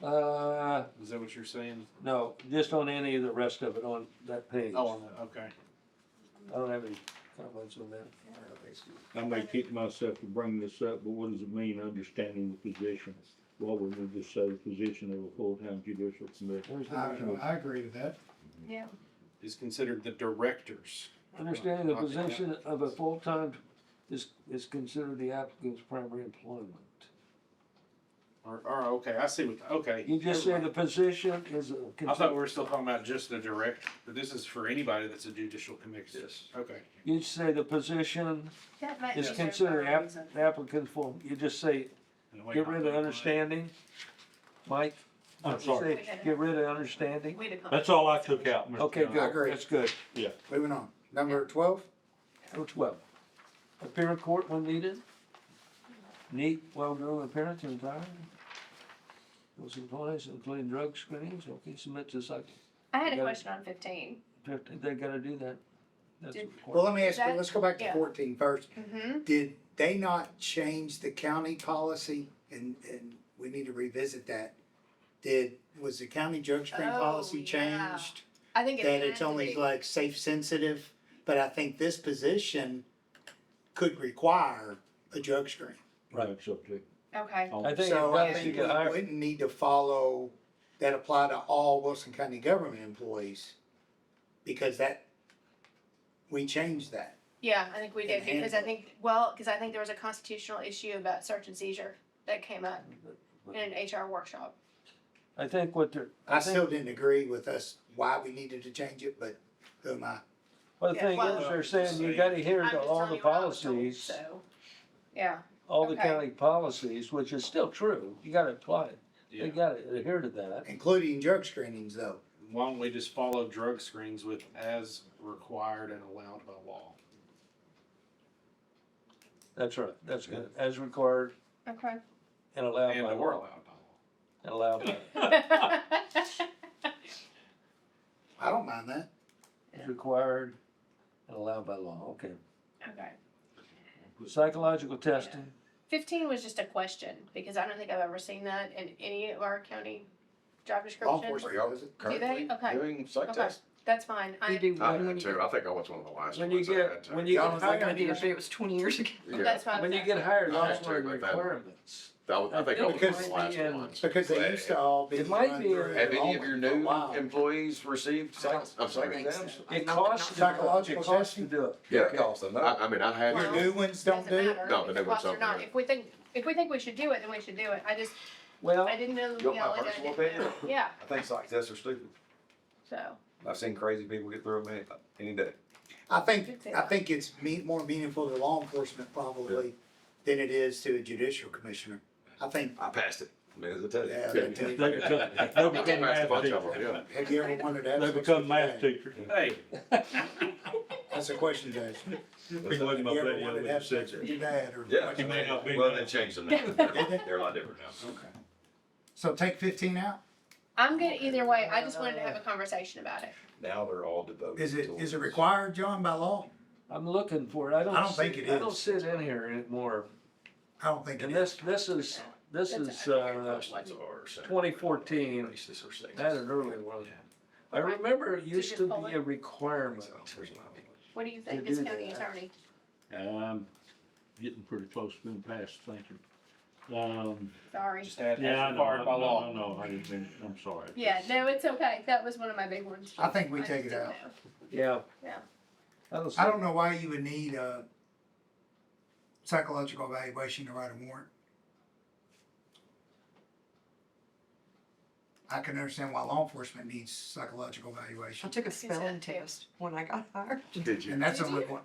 is that what you're saying? No, just on any of the rest of it on that page. Oh, on the, okay. I don't have any comments on that. I may kick myself for bringing this up, but what does it mean, understanding the position? What would we just say, the position of a full-time judicial commissioner? There's no- I agree with that. Yeah. Is considered the directors. Understanding the position of a full-time is considered the applicant's primary employment. Or, okay, I see what, okay. You just say the position is a. I thought we were still talking about just the director, but this is for anybody that's a judicial commissioner. Yes. Okay. You say the position That might is be there considered for a reason. applicant for, you just say, And the way get I rid of put it, understanding, Mike? I'm You sorry. say, get rid of understanding? We decline. That's all I took out, Mr. Okay, Johnson. I good, agree. that's good. Moving on. Number 12? Number 12. Appear in court when needed. Neat, well-groomed appearance and attire. Those employees, including drug screenings, okay, submit to psych, I had a You got it. question on 15. they gotta do that. That's Did- required. Well, let me ask you, That- let's go back to yeah. 14 first. Mm-hmm. Did they not change the county policy? And we need to revisit that. Was the county drug screen Oh, policy yeah. changed? I think it That has it's to only be. like safe sensitive, but I think this position could require a drug screen. Right, so to. Okay. I think it So I does, you think get hired. we wouldn't need to follow that apply to all Wilson County government employees. Because we changed that. Yeah, I think we did And because I think, because I think there was a constitutional issue about search and seizure that came up in an HR workshop. I think what they're, I still didn't agree with us why we needed to change it, but who am I? well, the Yeah, thing well- is, they're saying you gotta adhere I'm to just all telling the you what I was told, policies, So, yeah, all the okay. county policies, which is still true. You gotta apply it. Yeah. You gotta adhere to that. Including drug screenings though. Why don't we just follow drug screens with as required and allowed by law? That's right, that's good. As required okay. and allowed And by or law. allowed by law. And allowed by, I don't mind that. as required and allowed by law, okay. Okay. Psychological testing, 15 was just a question because I don't think I've ever seen that in any of our county job Law descriptions. enforcement Are y'all does it. currently Okay. doing psych Okay. tests? That's fine. We I, do I one had when you, too. I think I was one of the last when you ones. I get, had to. when you Y'all get was I hired, did it, but it was 20 years ago. Yeah, that's why I when was you get hired, I that's had one of to, the but then- requirements. I think I was one of Because- the last and- ones. Because they used to all be It might run be through a- Have any of enrollment your for a new while. employees received psych I'm sorry. exams? It Not- costs, not- Psychological it costs to testing? do it. Yeah, Okay. it costs them. I mean, I had Your to. new ones don't doesn't do it? matter No, if the it new ones costs or don't not. do it. If we think we should do it, then we should do it. Well, I didn't know, You want my like, I personal didn't opinion? know. Yeah, I think psych tests are stupid. so, I've seen crazy people get through them any day. I think it's more meaningful to law enforcement probably than it is to a judicial commissioner. I think, I passed it. I mean, as I tell you. yeah, They that too. become, they become Passed a math bunch of them, teachers. yeah. Have you ever wondered that? They become math teachers. Hey, That's a question, Judge. He wasn't my You ever buddy, I wanted to was have a sex teacher. with your dad or? Yeah. He may not be Well, now. they changed them now. They're a lot different now. Okay. So take 15 out? I'm good either way. I just wanted to have a conversation about it. Now they're all devoted. Is it to- required, John, by law? I'm looking for it. I don't. I don't think it I don't is. see it in here anymore. I don't think it And is. this is, That's a Questions are separate. 2014. Basis or six. That's an early one. I remember it used to be a requirement. What do you think, To Miss do County that. Attorney? Getting pretty close to being passed, thank you. Sorry. Just add Yeah, I as know, required by law. no, I didn't mean, I'm sorry. Yeah, no, it's okay. That was one of my big ones. I think we just take it didn't out. know. Yeah. Yeah. I don't know why you would need a psychological evaluation to write a warrant. I can understand why law enforcement needs psychological I evaluation. took a said spelling too. test when I got hired. Did you? And that's Did only you? one,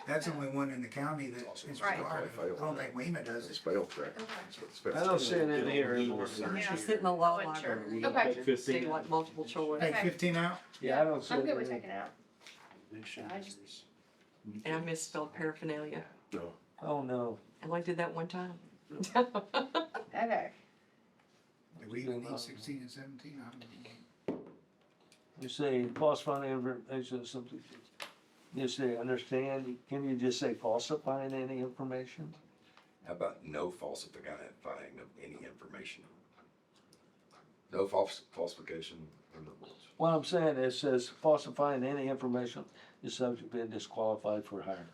that's only one in the county that is Right. required. I don't think WEMA does It's it. failed track. Okay. I don't see it in here anymore. Yeah. I sit in the law I wasn't sure. library. Okay. Take 15. See like multiple choice, Take 15 out? Yeah, I don't see I'm it good in with here. taking it out. I just- and I misspelled paraphernalia. Oh, no. I only did that one time. Okay. Do we even need 16 and 17? I don't know. You say falsifying information or something. You say understand, can you just say falsifying any information? How about no falsifying of any information? No falsification. What I'm saying, it says falsifying any information is subject to being disqualified for hire.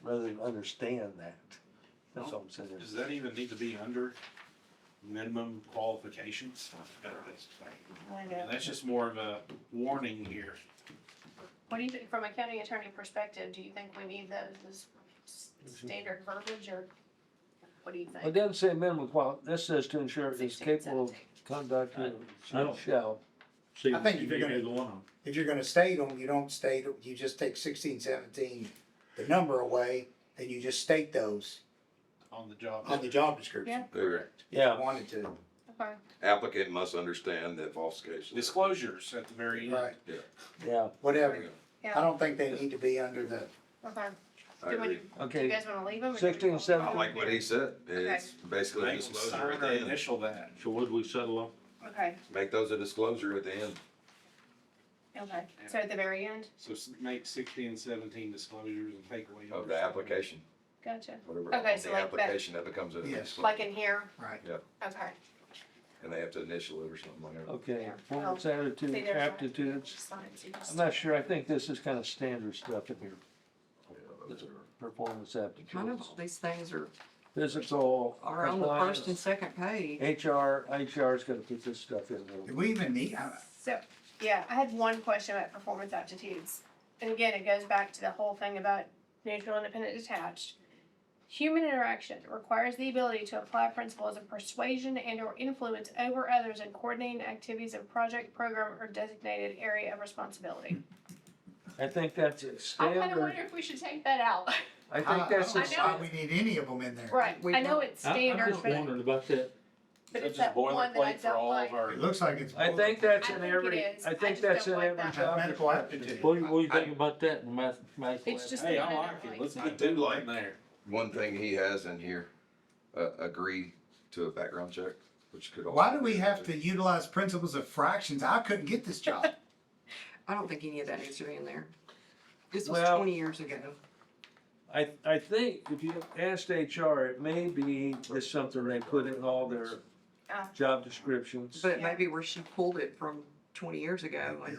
Rather than understand that. That's all I'm saying. Does that even need to be under minimum qualifications? I know. That's just more of a warning here. What do you think, from a county attorney perspective, do you think we need those as standard verbiage, or what do you It think? doesn't say minimum this says to ensure it's 16, capable of 17. conducting, I don't- shall. See, I think if you're you gonna- go on. If you're gonna state them, you don't state, you just take 16, 17, the number away, and you just state those On the job. on the job description. Correct. Yeah. Wanted to, Okay. Applicant must understand that falsification. Disclosures at the very end. right, Yeah, whatever. I Yeah, don't think they need to be under the, okay. I Do we- agree. Do you okay. guys wanna leave them? or do we 16, want- 17. I like what he said. It's basically a Make them disclosure sign at or the end. initial that. So what do we settle on? Okay, Make those a disclosure at the end. okay. So at the very end? So make 16 and 17 disclosures and take away. Of the application, Gotcha. whatever, Okay, on so the like that- application, that becomes a Yes. disclosure. Like in here? right. Okay. And they have to initial it or something like that. Okay, Yeah. performance See, attitude, there's my- aptitudes. Signs, you just- I'm not sure, I think this is kind of standard stuff in here. This is performance Kind of, aptitudes, all these things physical, are on the first and compliance, second page. HR's gonna put this stuff in Do there. we even need, So, yeah, I had one question about performance aptitudes. And again, it goes back to the whole thing about neutral, independent, detached. Human interaction requires the ability to apply principles of persuasion and or influence over others in coordinating activities of project, program, or designated area of responsibility. I think that's a I kinda standard, wonder if we should take that out. I think that's I a don't I know know if we need any of them in there. Right, We I know don't. it's I'm standard, just but, wondering about that. but it's That's that one that I boilerplate for don't all like. of our. It looks like it's. I think that's I in think every, it is. I I think just that's don't in like every that. job Medical description. aptitude. What do you think about that in math It's class? just Hey, the one I I like don't it. like. Let's I get do them like- in there. One thing he has in here, agree to a background check, which could also. Why do we have to utilize principles of fractions? I couldn't get this job. I don't think any of that needs to be in there. This was Well- 20 years ago. I think if you asked HR, it may be just something they put in all their Ah. job descriptions. But Yeah. maybe where she pulled it from 20 years ago. Like,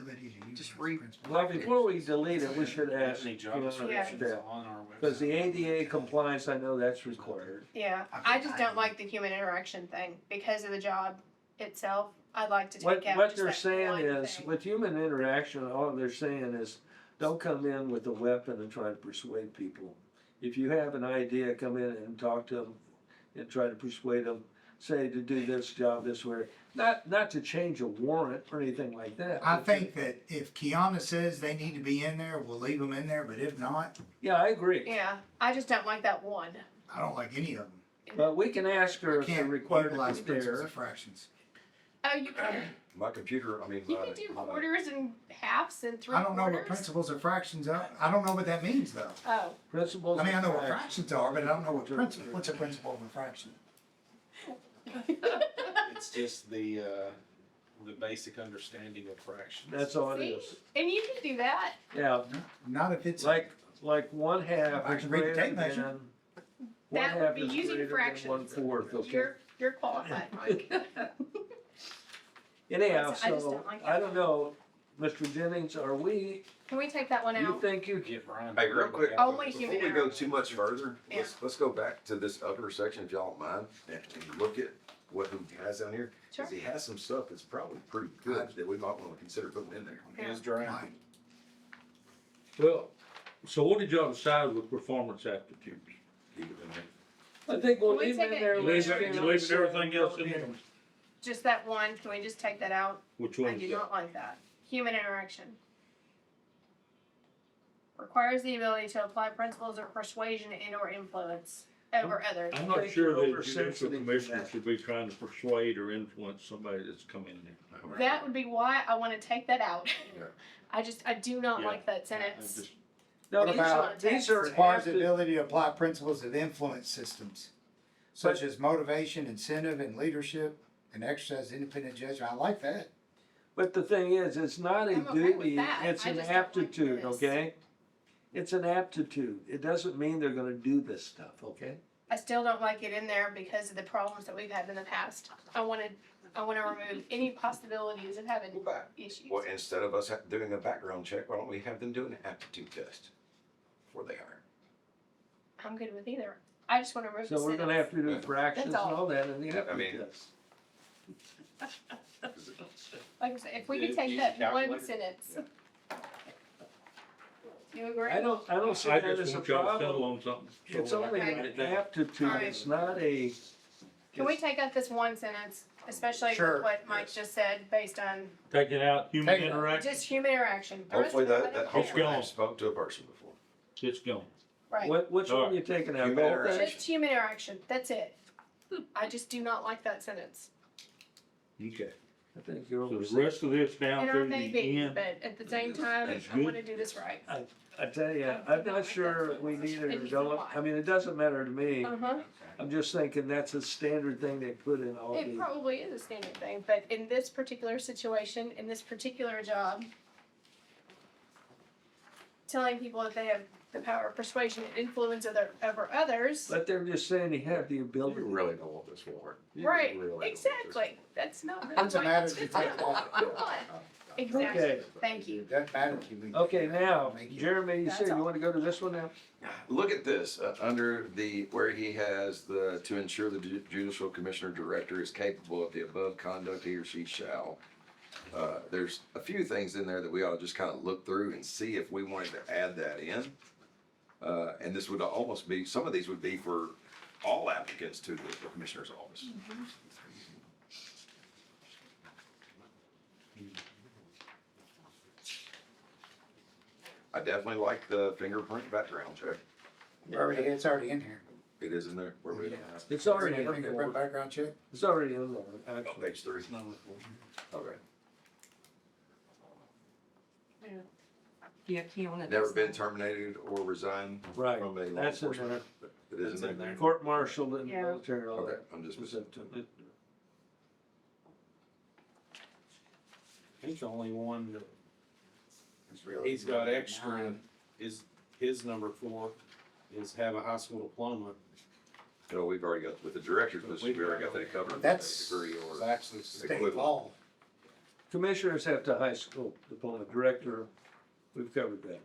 just re- Well, before we delete it, we should ask, Any you job know, descriptions staff. on our website. Because the ADA compliance, I know that's required. Yeah, I just don't like the human interaction thing because of the job itself. I'd like to What, take out what just they're that saying one is, thing. with human interaction, all they're saying is, don't come in with a weapon and try to persuade people. If you have an idea, come in and talk to them and try to persuade them, say to do this job this way. Not to change a warrant or anything like that. I think that if Kiana says they need to be in there, we'll leave them in there, but if not, Yeah, I agree. Yeah, I just don't like that one. I don't like any of them. But we can ask her if they're Can't required to utilize principles prepare. of fractions. Oh, you can, My computer, I mean. you can do quarters and halves and three I don't know what quarters. principles of fractions are. I don't know what that means though. Oh, Principles. I mean, I know of what action. fractions are, but I don't know what principle, what's a principle of a fraction? It's just the basic understanding of fractions. That's all it see, is. and you can do that. Yeah, Not if it's. like 1/2 I is can read the greater tape measure. than. That would 1/2 be is using greater than fractions. 1/4, okay? You're qualified, Mike. Anyhow, I just so, don't like I that. don't know, Mr. Jennings, are we, Can we take that one you out? think you, Get Brian. Hey, real quick, Only before human we go too interaction. much further, Yeah. let's go back to this upper section, if y'all don't mind, and look at what he has down here. Sure. Cause he has some stuff that's probably pretty good that we might wanna consider putting in there. His draft. Fine. Well, so what did y'all decide with performance aptitudes? Keep it in there. I think we'll Can we leave take in it- there. You let's leaving- get you leaving on everything else in there? Just that one, can we just take that out? Which I one? do not like that. Human interaction. Requires the ability to apply principles of persuasion and or influence over others. I'm not think sure you're that a oversensitive judicial to commissioner that. should be trying to persuade or influence somebody that's come in there. That would be why I wanna take that out. Yeah. I do not Yeah. like that I sentence. just- No, What these about are, these are. Requires the apti- ability to apply principles of influence systems, such as motivation, incentive, and leadership, and exercise independent judgment. I like that. But the thing is, it's not a I'm okay with duty, that. it's I an just don't like aptitude, this. okay? It's an aptitude. It doesn't mean they're gonna do this stuff, okay? I still don't like it in there because of the problems that we've had in the past. I wanna remove any possibilities of having Go back. issues. Well, instead of us doing a background check, why don't we have them do an aptitude test before they hire? I'm good with either. I just wanna remove the So we're gonna have to do Yeah. fractions and That's all. all that in the Yeah, I mean- aptitude test. Like I said, if we could Use take a that one calculator. sentence. You agree? I don't see I that just as a want y'all to settle problem. on something. It's So only write it an down. aptitude, Alright. it's not a. Can we take out this one sentence, especially Sure. with what Mike just said, based on Taking out human Take it out. interaction, just human interaction? The rest Hopefully of it, I that don't hopefully gone. they've spoke to a person before. it's gone. Right, Which one Alright. you taking out? Human Both interaction. things? just human interaction, that's it. I just do not like that sentence. Okay. I think you're So over. the rest of this down And I through may the be, end, but at the same time, That's I good. wanna do this right. I tell you, I'm not sure we need it or don't. I mean, it doesn't matter to me. Uh-huh, I'm just thinking that's a standard thing they put in all it the. probably is a standard thing, but in this particular situation, in this particular job, telling people that they have the power of persuasion and influence over others, But they're just saying you have the You ability. really don't want this for. You right, really don't want this. exactly, that's not. Doesn't what- matter if you take that's not what I want. Exactly, Okay. thank you. Doesn't matter if you leave. Okay, now, Make it- Jeremy, you That's said you all. wanna go to this one now? Look at this, under the, where he has the, to ensure the judicial commissioner director is capable of the above conduct he or she shall. There's a few things in there that we ought to just kind of look through and see if we wanted to add that in. And this would almost be, some of these would be for all applicants to the commissioner's office. I definitely like the fingerprint background check. It's already in here. It is in there. Where we at? It's already in Fingerprint there. background check. It's already in there, Oh, actually. page 3. Okay. Yeah, Keona. Never been terminated or resigned Right, from a law that's in enforcement. there. It is in there. Court martial and Yeah. military and all Okay, that. I'm just Was missing. up to it. I think the only one that he's got extra is his number 4 is have a high school diploma. No, we've already got, with the director's position, we already got that covered. That's- Degree It's or. actually State Equivalent. law. Commissioners have to high school diploma, director, we've covered that.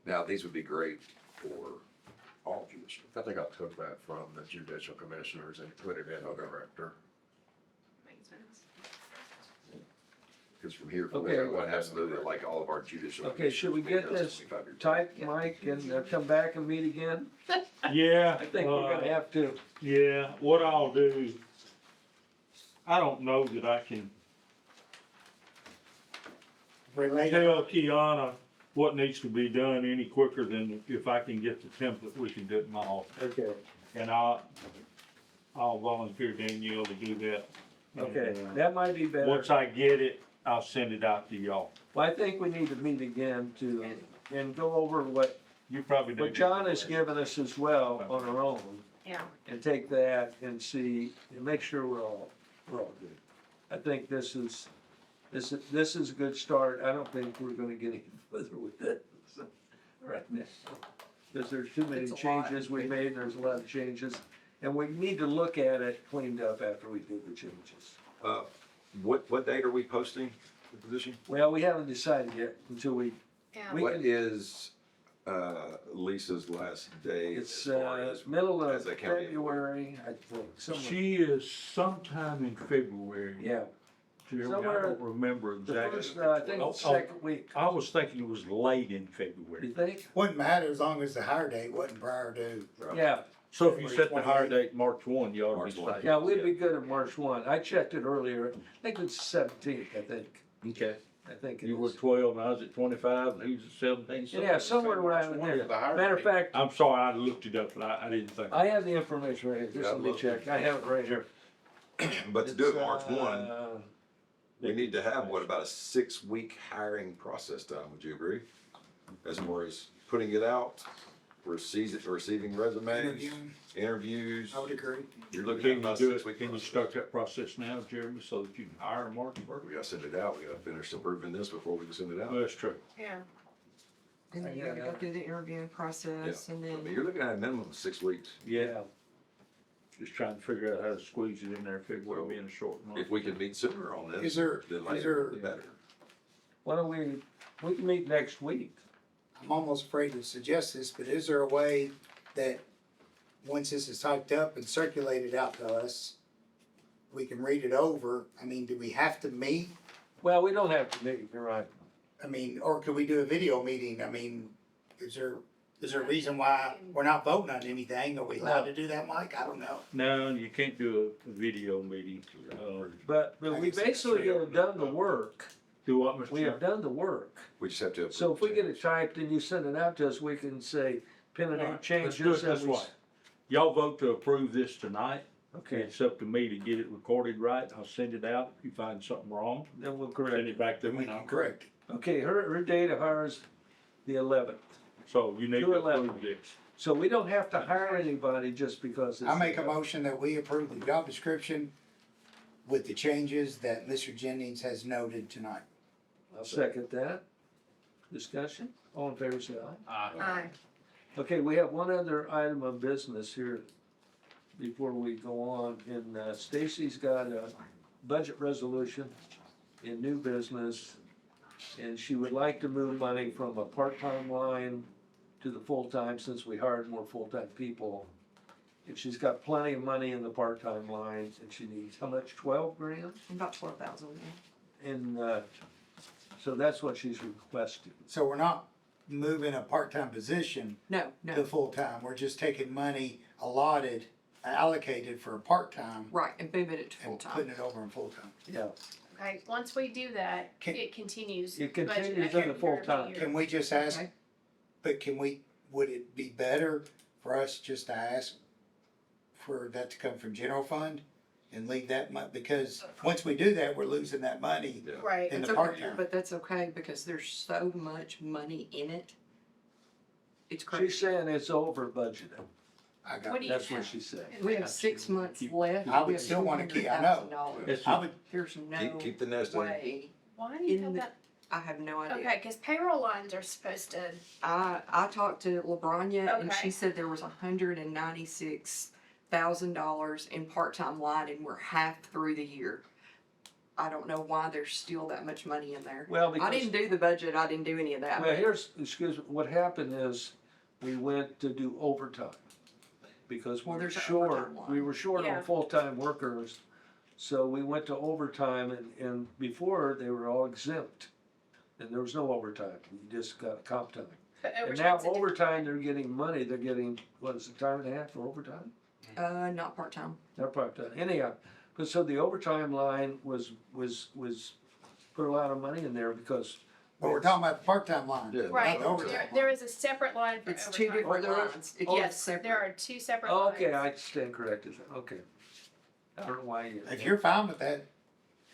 Now, these would be great for all judicial. I think I took that from the judicial commissioners and put it in the director. Makes sense. Because from here, Okay. forward, I absolutely like all of our judicial. Okay, should we get this typed, Mike, and come back and meet again? Yeah. I think we're gonna have to. Yeah, what I'll do, I don't know that I can Related. tell Kiana what needs to be done any quicker than if I can get the template, we can do it in my office. Okay. And I'll volunteer Danielle to do that. Okay, And, that might be better. once I get it, I'll send it out to y'all. Well, I think we need to meet again to, and go over what You probably do. John has given us as well on our own, Yeah, and take that and see, and make sure we're all good. I think this is a good start. I don't think we're gonna get any further with it right now. Because there's too many It's a lot. changes we made, and there's a lot of changes, and we need to look at it cleaned up after we do the changes. What date are we posting the position? Well, we haven't decided yet until we Yeah. We What can- is, Lisa's last day? it's, as far as- middle of as a county February, I think, somewhere. She is sometime in February. Yeah, Jeremy, I somewhere don't remember the exactly. first, I think it's the Oh, second week. I was thinking it was late in You February. think? Wouldn't matter as long as the hire date wasn't prior to. Yeah, So if you set the hire date March 1, you ought to March be 1. safe. yeah, we'd be good at March 1. I checked it earlier. I think it's 17th, I think. Okay. I think it You were is. 12 and I was at 25 and he was at 17. Yeah, somewhere around there. Matter of fact, I'm sorry, I looked it up and I didn't think. I have the information right here. Just Yeah, let me look. check. I have it right here. But to do it It's, March 1, uh, we need to have, what, about a 6-week hiring process time, would you agree? As far as putting it out, receiving resumes, Interviewing. interviews, I would agree. you're looking at Can you about a do it, 6-week can you process. start that process now, Jeremy, so that you can hire Mark? We gotta send it out, we gotta finish approving this before we can send it out. Well, that's true. Yeah. And then you gotta go through the interviewing process and I mean, then, you're looking at a minimum of 6 weeks. Yeah. Just trying to figure out how to squeeze it in there, February being a short month. If we can meet sooner on this, Is there, the is later, the there, better. Why don't we can meet next week. I'm almost afraid to suggest this, but is there a way that, once this is typed up and circulated out to us, we can read it over? I mean, do we have to meet? Well, we don't have to meet, you're right. I mean, or could we do a video meeting? I mean, is there a reason why we're not voting on anything? Are we allowed to do that, Mike? I don't know. No, you can't do a video meeting. But we basically have done the work. Do what, Mr. We have Chairman? done the work. We just have to. So if we get it typed and you send it out to us, we can say, pin and ink Let's changes. do it and this we- way. Y'all vote to approve this tonight. Okay, It's up to me to get it recorded right. I'll send it out. If you find something wrong, then we'll send correct it it. back to me and I'll correct it. Correct. Okay, her date of hire is the 11th. So you need to 2/11. approve this. So we don't have to hire anybody just because it's. I make a motion that we approve the job description with the changes that Mr. Jennings has noted tonight. I'll second that. Discussion, all in favor, say aye. Aye. Okay, we have one other item of business here before we go on, and Stacy's got a budget resolution in new business, and she would like to move money from a part-time line to the full-time, since we hired more full-time people. And she's got plenty of money in the part-time line, and she needs, how much, 12 grand? about 12,000. And, so that's what she's requesting. So we're not moving a part-time position No, to no, full-time, we're just taking money allotted, allocated for a part-time right, and moving it to and full-time. putting it over in full-time. Yeah, Okay, once we do that, Can- it continues. It budget continues every on the year full to time. year. Can we just ask, Okay. but would it be better for us just to ask for that to come from general fund and leave that because once we do that, we're losing that money Yeah. Right. in That's the okay, part-time. but that's okay because there's so much money in it. It's she's crazy. saying it's over budgeted. I got What do you That's what have? she said. We have 6 months left. I would We have still wanna keep- I know. $200,000. It's I would, There's no Keep the nest in. way. Why do you in have the- that? I have no idea. Okay, cause payroll lines are supposed to, I talked to LaBranya and Okay. she said there was $196,000 in part-time line and we're half through the year. I don't know why there's still that much money in there. Well, I because, didn't do the budget, I didn't do any of that. well, here's, excuse me, what happened is, we went to do overtime. Because Well, we were there's an short, overtime line. we were short Yeah. on full-time workers. So we went to overtime and before, they were all exempt. And there was no overtime, you just got comp time. but And now overtime's a different- overtime, they're getting money, they're getting, what is it, time and a half for overtime? Not part-time. Not part-time, anyhow, but so the overtime line was put a lot of money in there because. but we're talking about the part-time line. Yeah. Right, Not overtime. there is a separate line for It's two overtime. different Oh, there is? lines. It's Yes, separate. there are two separate Oh, lines. okay, I stand corrected, okay. I don't know why you. If you're fine with that,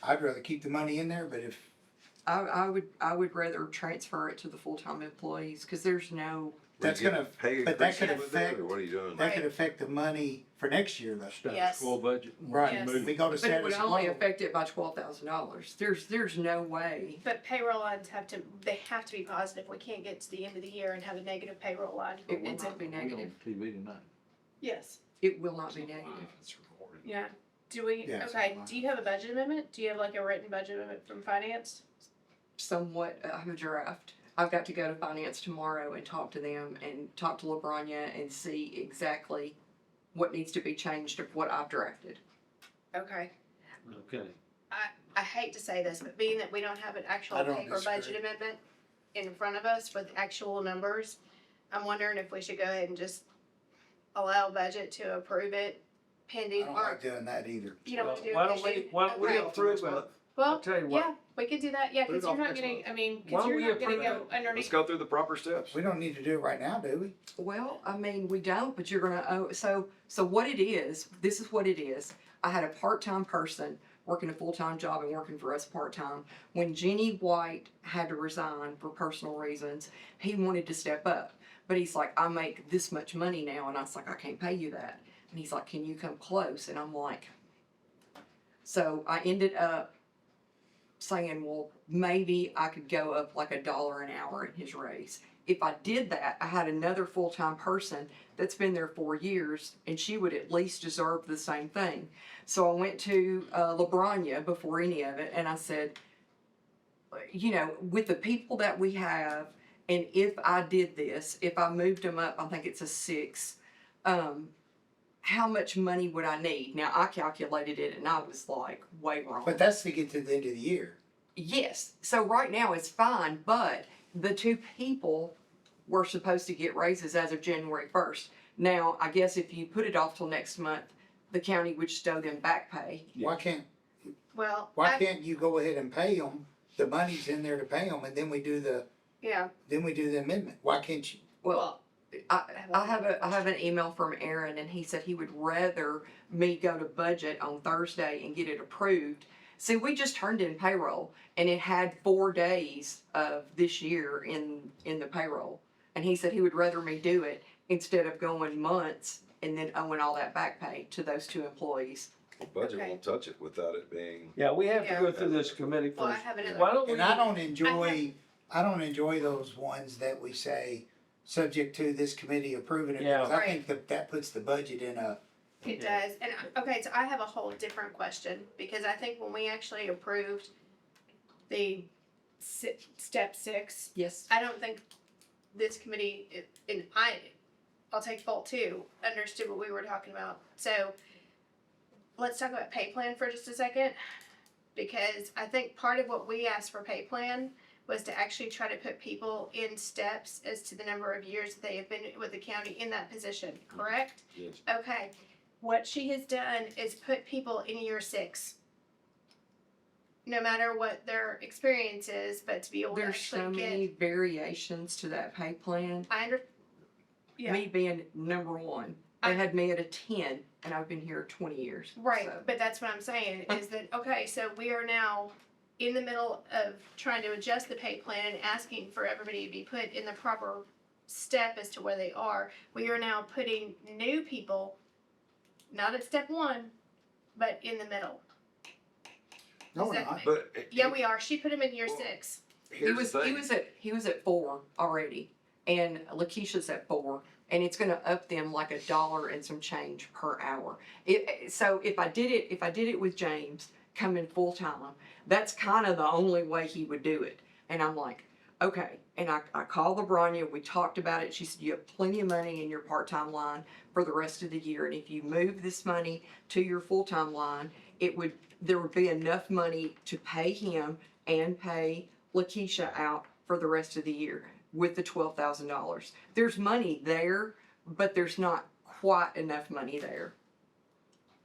I'd rather keep the money in there, but if, I would rather transfer it to the full-time employees, cause there's no, That's Will you gonna- get pay but that increases could with that, affect- or what are you doing? that could affect the money for next year though. Status Yes. quo budget. Right, Yes. if we go to but it would status only quo, affect it by $12,000. There's no way. But payroll lines they have to be positive. We can't get to the end of the year and have a negative payroll line. It will It's not be We on negative. TV tonight. yes, It will not be negative. yeah. Do we, Yeah, okay, something like do you have a budget amendment? Do you have like a written budget amendment from finance? Somewhat, I have a draft. I've got to go to finance tomorrow and talk to them and talk to LaBranya and see exactly what needs to be changed of what I've drafted. Okay. Okay. I hate to say this, but being that we don't have an actual I don't paper budget disagree. amendment in front of us with actual numbers, I'm wondering if we should go ahead and just allow budget to approve it I pending, don't or, like doing that either. you know, Well, what to do. why don't we Okay. approve it? I'll Well, tell you what. yeah, we could do that, yeah, Put it cause you're off not next gonna, month. I mean, Why cause don't you're we not gonna approve go Let's underneath. go through the proper steps. We don't need to do it right now, do we? Well, I mean, we don't, but you're gonna owe, so what it is, this is what it is. I had a part-time person working a full-time job and working for us part-time. When Jenny White had to resign for personal reasons, he wanted to step up. But he's like, I make this much money now, and I was like, I can't pay you that. And he's like, can you come close? And I'm like, so I ended up saying, well, maybe I could go up like $1 an hour in his raise. If I did that, I had another full-time person that's been there 4 years, and she would at least deserve the same thing. So I went to LaBranya before any of it, and I said, you know, with the people that we have, and if I did this, if I moved them up, I think it's a 6, how much money would I need? Now, I calculated it, and I was like, way wrong. But that's to get to the end of the year. Yes, so right now it's fine, but the 2 people were supposed to get raises as of January 1st. Now, I guess if you put it off till next month, the county would just owe them back pay. Why can't, Well, why can't you go ahead and pay them? The money's in there to pay them, and then we do the amendment. Why can't you? Well, I have an email from Aaron, and he said he would rather me go to budget on Thursday and get it approved. See, we just turned in payroll, and it had 4 days of this year in the payroll. And he said he would rather me do it instead of going months and then owing all that back pay to those 2 employees. Budget Okay. won't touch it without it being. Yeah, we have to Yeah. go through this committee Well, I first. have another- Why don't we? And I don't enjoy those ones that we say, subject to this committee approving it. Yeah. Because I think that puts the budget in a, It Yeah. does, and okay, so I have a whole different question, because I think when we actually approved the step 6, Yes. I don't think this committee, and I'll take fault too, understood what we were talking about. So let's talk about pay plan for just a second, because I think part of what we asked for pay plan was to actually try to put people in steps as to the number of years that they have been with the county in that position, correct? Yes. Okay, what she has done is put people in year 6. No matter what their experience is, but to be able to There's so actually many get, variations to that pay plan. yeah. Me being number 1, they had me at a 10, and I've been here 20 years. Right, so. but that's what I'm saying, is that, okay, so we are now in the middle of trying to adjust the pay plan and asking for everybody to be put in the proper step as to where they are. We are now putting new people, not at step 1, but in the middle. no, Is we're that- not. But Yeah, we are, she put him in year Well, 6. here's the thing. He was at 4 already, and Lakeisha's at 4, and it's gonna up them like $1 and some change per hour. So if I did it with James coming full time, that's kind of the only way he would do it. And I'm like, okay. And I called LaBranya, we talked about it. She said, you have plenty of money in your part-time line for the rest of the year, and if you move this money to your full-time line, there would be enough money to pay him and pay Lakeisha out for the rest of the year with the $12,000. There's money there, but there's not quite enough money there.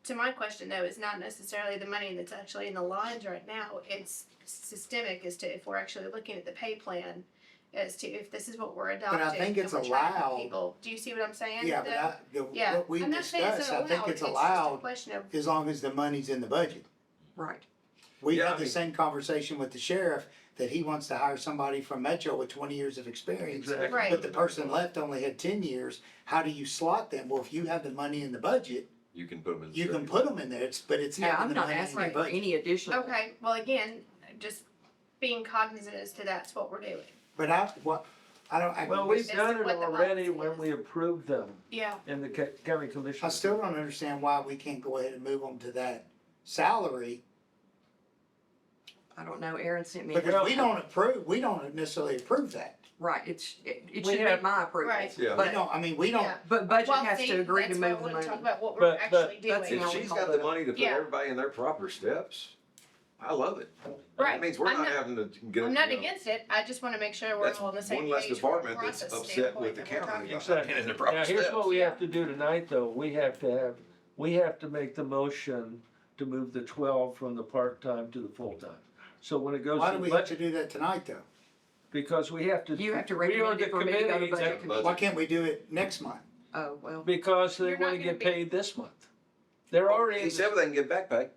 So my question though is not necessarily the money that's actually in the lines right now, it's systemic as to if we're actually looking at the pay plan, as to if this is what we're adopting. think it's and we're trying to put allowed. people. Do you see what I'm saying? Yeah, though? but Yeah, what we I'm not saying it's discussed, not I think allowed, it's just a allowed question of, as long as the money's in the budget. Right. We Yeah, I had the mean- same conversation with the sheriff, that he wants to hire somebody from Metro with 20 years of experience. Exactly. Right. But the person left only had 10 years. How do you slot them? Well, if you have the money in the budget, You can put them in. you can put them in there, but it's Yeah, having I'm the not money in asking the for budget. any additional. okay, well again, just being cognizant as to that's what we're doing. But I Well, we've As to done it what the already policy when is. we approved them Yeah, in the county commission. I still don't understand why we can't go ahead and move them to that salary, I don't know, Aaron sent me. because we don't necessarily approve that. Right, it We should have- be my approval. Right. Yeah. We But, don't, I mean, we don't, Yeah. but budget Well, has see, to agree to that's why I move the wanna talk money. about what we're But actually that's doing. the If only she's call got the that- money to put Yeah. everybody in their proper steps, I love it. Right. That means we're I'm not not- having to get. I'm not you know, against it, I just wanna make sure we're That's all on the same one page. less from a department that's process upset with the standpoint that we're county talking about about. not being in the proper Now, here's steps. what we have to do tonight, though, we have to make the motion to move the 12 from the part-time to the full-time. So when it goes why to do the we have to budget, do that tonight though? because we have to. You have to we are recommend the it for me to go to committee budget that- committee. Why can't we do it next month? Oh, well, Because they You're not wanna gonna get be- paid this month. They're already. He said they can get back pay.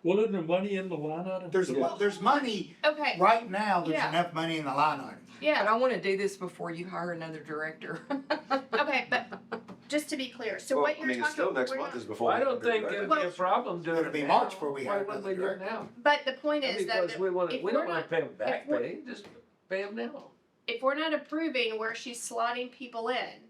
Well, isn't there money in the line item? There's money, Okay, right now, there's Yeah. enough money in the line item. but yeah, I wanna do this before you hire another director. okay, but just to be clear, so Well, what I you're mean, it's still talking, next we're month not, is before. I we don't can do think that. it'd be a problem doing It'll it be now. March before we Why have wouldn't we another do it now? but the point is that Because we don't if wanna we're pay them back if we're- pay, just pay them now. if we're not approving where she's slotting people in,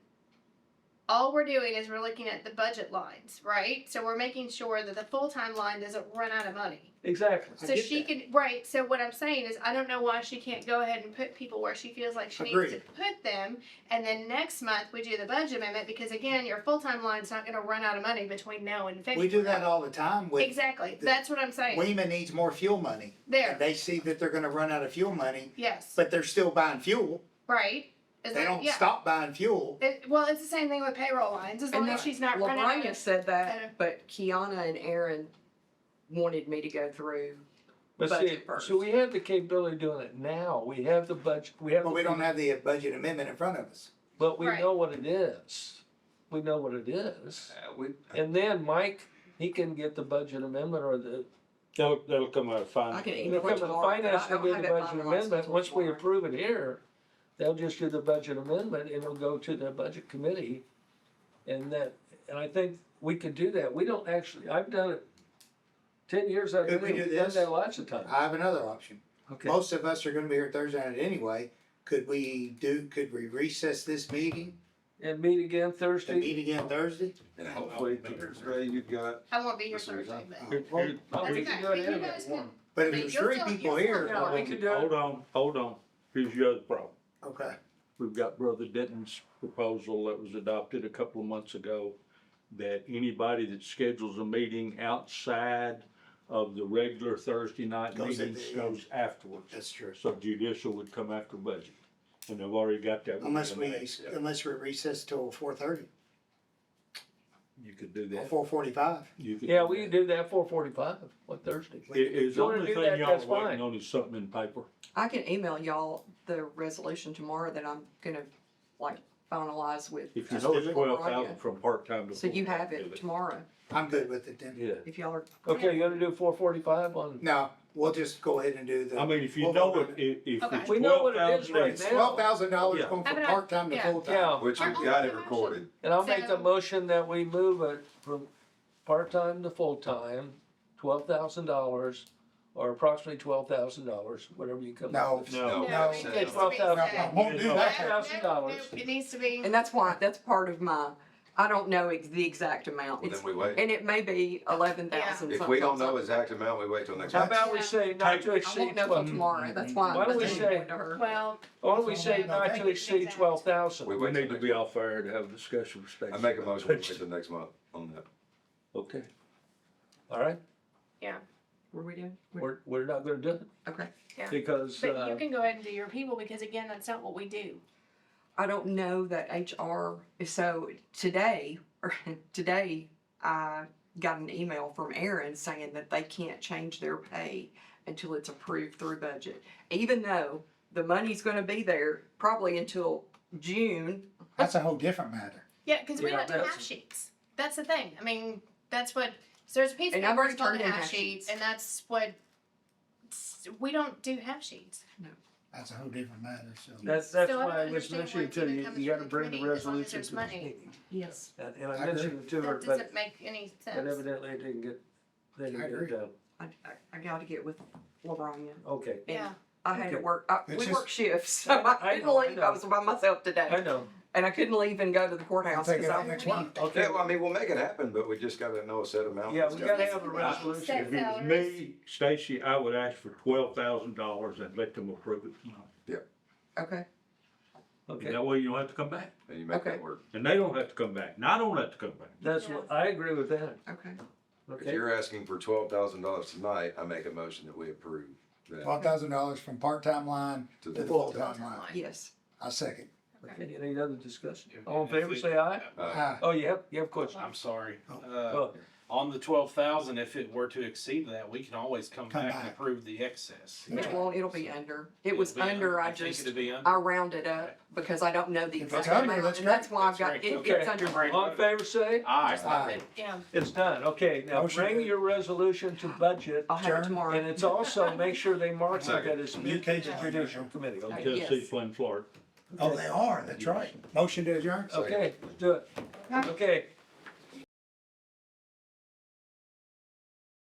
all we're doing is we're looking at the budget lines, right? So we're making sure that the full-time line doesn't run out of money. Exactly. I So get she that. can, right, so what I'm saying is I don't know why she can't go ahead and put people where she feels like she needs to Agreed. put them. And then next month we do the budget amendment because again, your full-time line's not gonna run out of money between now and February. We do that all the time with, Exactly, that's what I'm saying. Weeman needs more fuel money. There, And they see that they're gonna run out of fuel money, yes, but they're still buying fuel. right? Is They that- don't yeah. stop buying fuel. Well, it's the same thing with payroll lines, as long And as she's not running out LaBrania of. said that, but Kiana and Aaron wanted me to go through. But see, Budget first. so we have the capability of doing it now, we have the budget, we have. But the we don't people- have the budget amendment in front of us. But we Right. know what it is, we know what it is, and then Mike, he can get the budget amendment or the, That'll come out of I finance. can it'll email come it to the tomorrow. finance I don't will do have the it budget finalized amendment, until once we tomorrow. approve it here, they'll just do the budget amendment, and it'll go to the budget committee. And I think we could do that, we don't actually, I've done it 10 years, I've Could we do done this? that lots of times. I have another option. Okay, Most of us are gonna be here Thursday night anyway. Could we recess this meeting and meet again to Thursday? meet again Thursday? And hopefully Thursday you've got. I won't be here This is- Thursday, but. Here- here- Oh, That's we okay. can do it You anyway. guys can- But if But there's you'll three feel- people you'll here, feel we can do it. Hold on. Here's your other problem. okay. We've got Brother Denton's proposal that was adopted a couple of months ago, that anybody that schedules a meeting outside of the regular Thursday night Goes at meetings the end. goes afterwards. That's true. So judicial would come after budget, and they've already got that. Unless we, within that. unless we recess till 4:30 You could do or that. 4:45. You could Yeah, do we that. can do that 4:45 on Thursday. Is the you wanna only do thing that, y'all that's are waiting fine. on is something in paper. I can email y'all the resolution tomorrow that I'm gonna like finalize with. If you Let's know do it's it. 12,000 from part-time to So you full-time, have do it tomorrow, I'm good with it then. Yeah. if y'all are, Okay, you gonna do 4:45 on, No, we'll just go ahead and do the. I mean, if you we'll know vote it, on if Okay. it's We know what it is 12,000, right It's now. $12,000 Yeah. going Have from it- part-time to yeah. full-time. yeah, Which we've got it recorded. and I'll make the So- motion that we move it from part-time to full-time, $12,000, or approximately $12,000, whatever you come No. up with. No. No. it needs to be $12,000. set. Won't do No, that. $12,000. no, It needs to be, and that's why, that's part of my, I don't know the exact amount. Well, It's, then we wait. and it may be 11,000 If we don't know exact amount, we wait till next How month. about we say not to I exceed won't know till 12, tomorrow, that's why. Why don't we I'm say- going to her. well, why don't we say not to exceed 12,000? We We wait till need to next be month. off air to have a discussion with Stacy. I make a motion, we wait till next month on that. Okay. All right, What are we doing? we're not gonna do it, Okay. because, but you can go ahead and do your people, because again, that's not what we do. I don't know that HR, so today, I got an email from Aaron saying that they can't change their pay until it's approved through budget. Even though the money's gonna be there probably until June. That's a whole different matter. Yeah, because we Yeah, don't do that's- half sheets. That's the thing. I mean, that's what, so there's a piece of And I've paper already called turned a in half half sheet, sheets. and that's what, we don't do half sheets. That's a whole different matter, so. that's So I why don't I was understand mentioning why to it's you, even coming you gotta from the bring the committee as long as resolution there's to this money. meeting. Yes. And I I agree. mentioned it to her, That but doesn't make any but sense. evidently it didn't get, they didn't I get agree. it done. I gotta get with LaBrania. Okay, Yeah, I had to Okay. work, It's we just- work shifts, so I I couldn't know, I believe know. I was by myself today. I know, And I couldn't leave and go to the I'll courthouse take it because out I, next month. Okay, Yeah, well, I mean, we'll make it happen, but we just gotta know a set amount. yeah, and we stuff. gotta have a resolution. Set If it was salaries. me, Stacy, I would ask for $12,000 and let them approve it tonight. okay, Okay, That way you don't have to come back, And you make Okay. that work. and they don't have to come back, and I don't have to come back. that's what, I agree with that, okay. If okay? you're asking for $12,000 tonight, I make a motion that we approve that. $12,000 from part-time line To to the the full-time line. Yes. I second. Okay, any other discussion? All in If favor, it- say aye. Aye. Oh, you have questions? I'm sorry. Well, On the 12,000, if it were to exceed that, we can always come Come back and back. approve the excess. It won't, it'll be under. It was It'll be under, I You think just, it'd be under? I rounded up because I don't know the If it's exact under, amount. that's And that's great. why I've got, That's it- great. it's under. Okay. all in favor, say? Aye. Aye. Yeah. It's done, okay, now Motion bring to- your resolution to budget, I'll have it Adjourn. tomorrow. and it's also, make sure they mark it Second. that it's UK the judicial committee, okay? Tennessee, Yes. Flint, Florida. Oh, they are, that's right. Motion to adjourn? Okay, do it. Okay,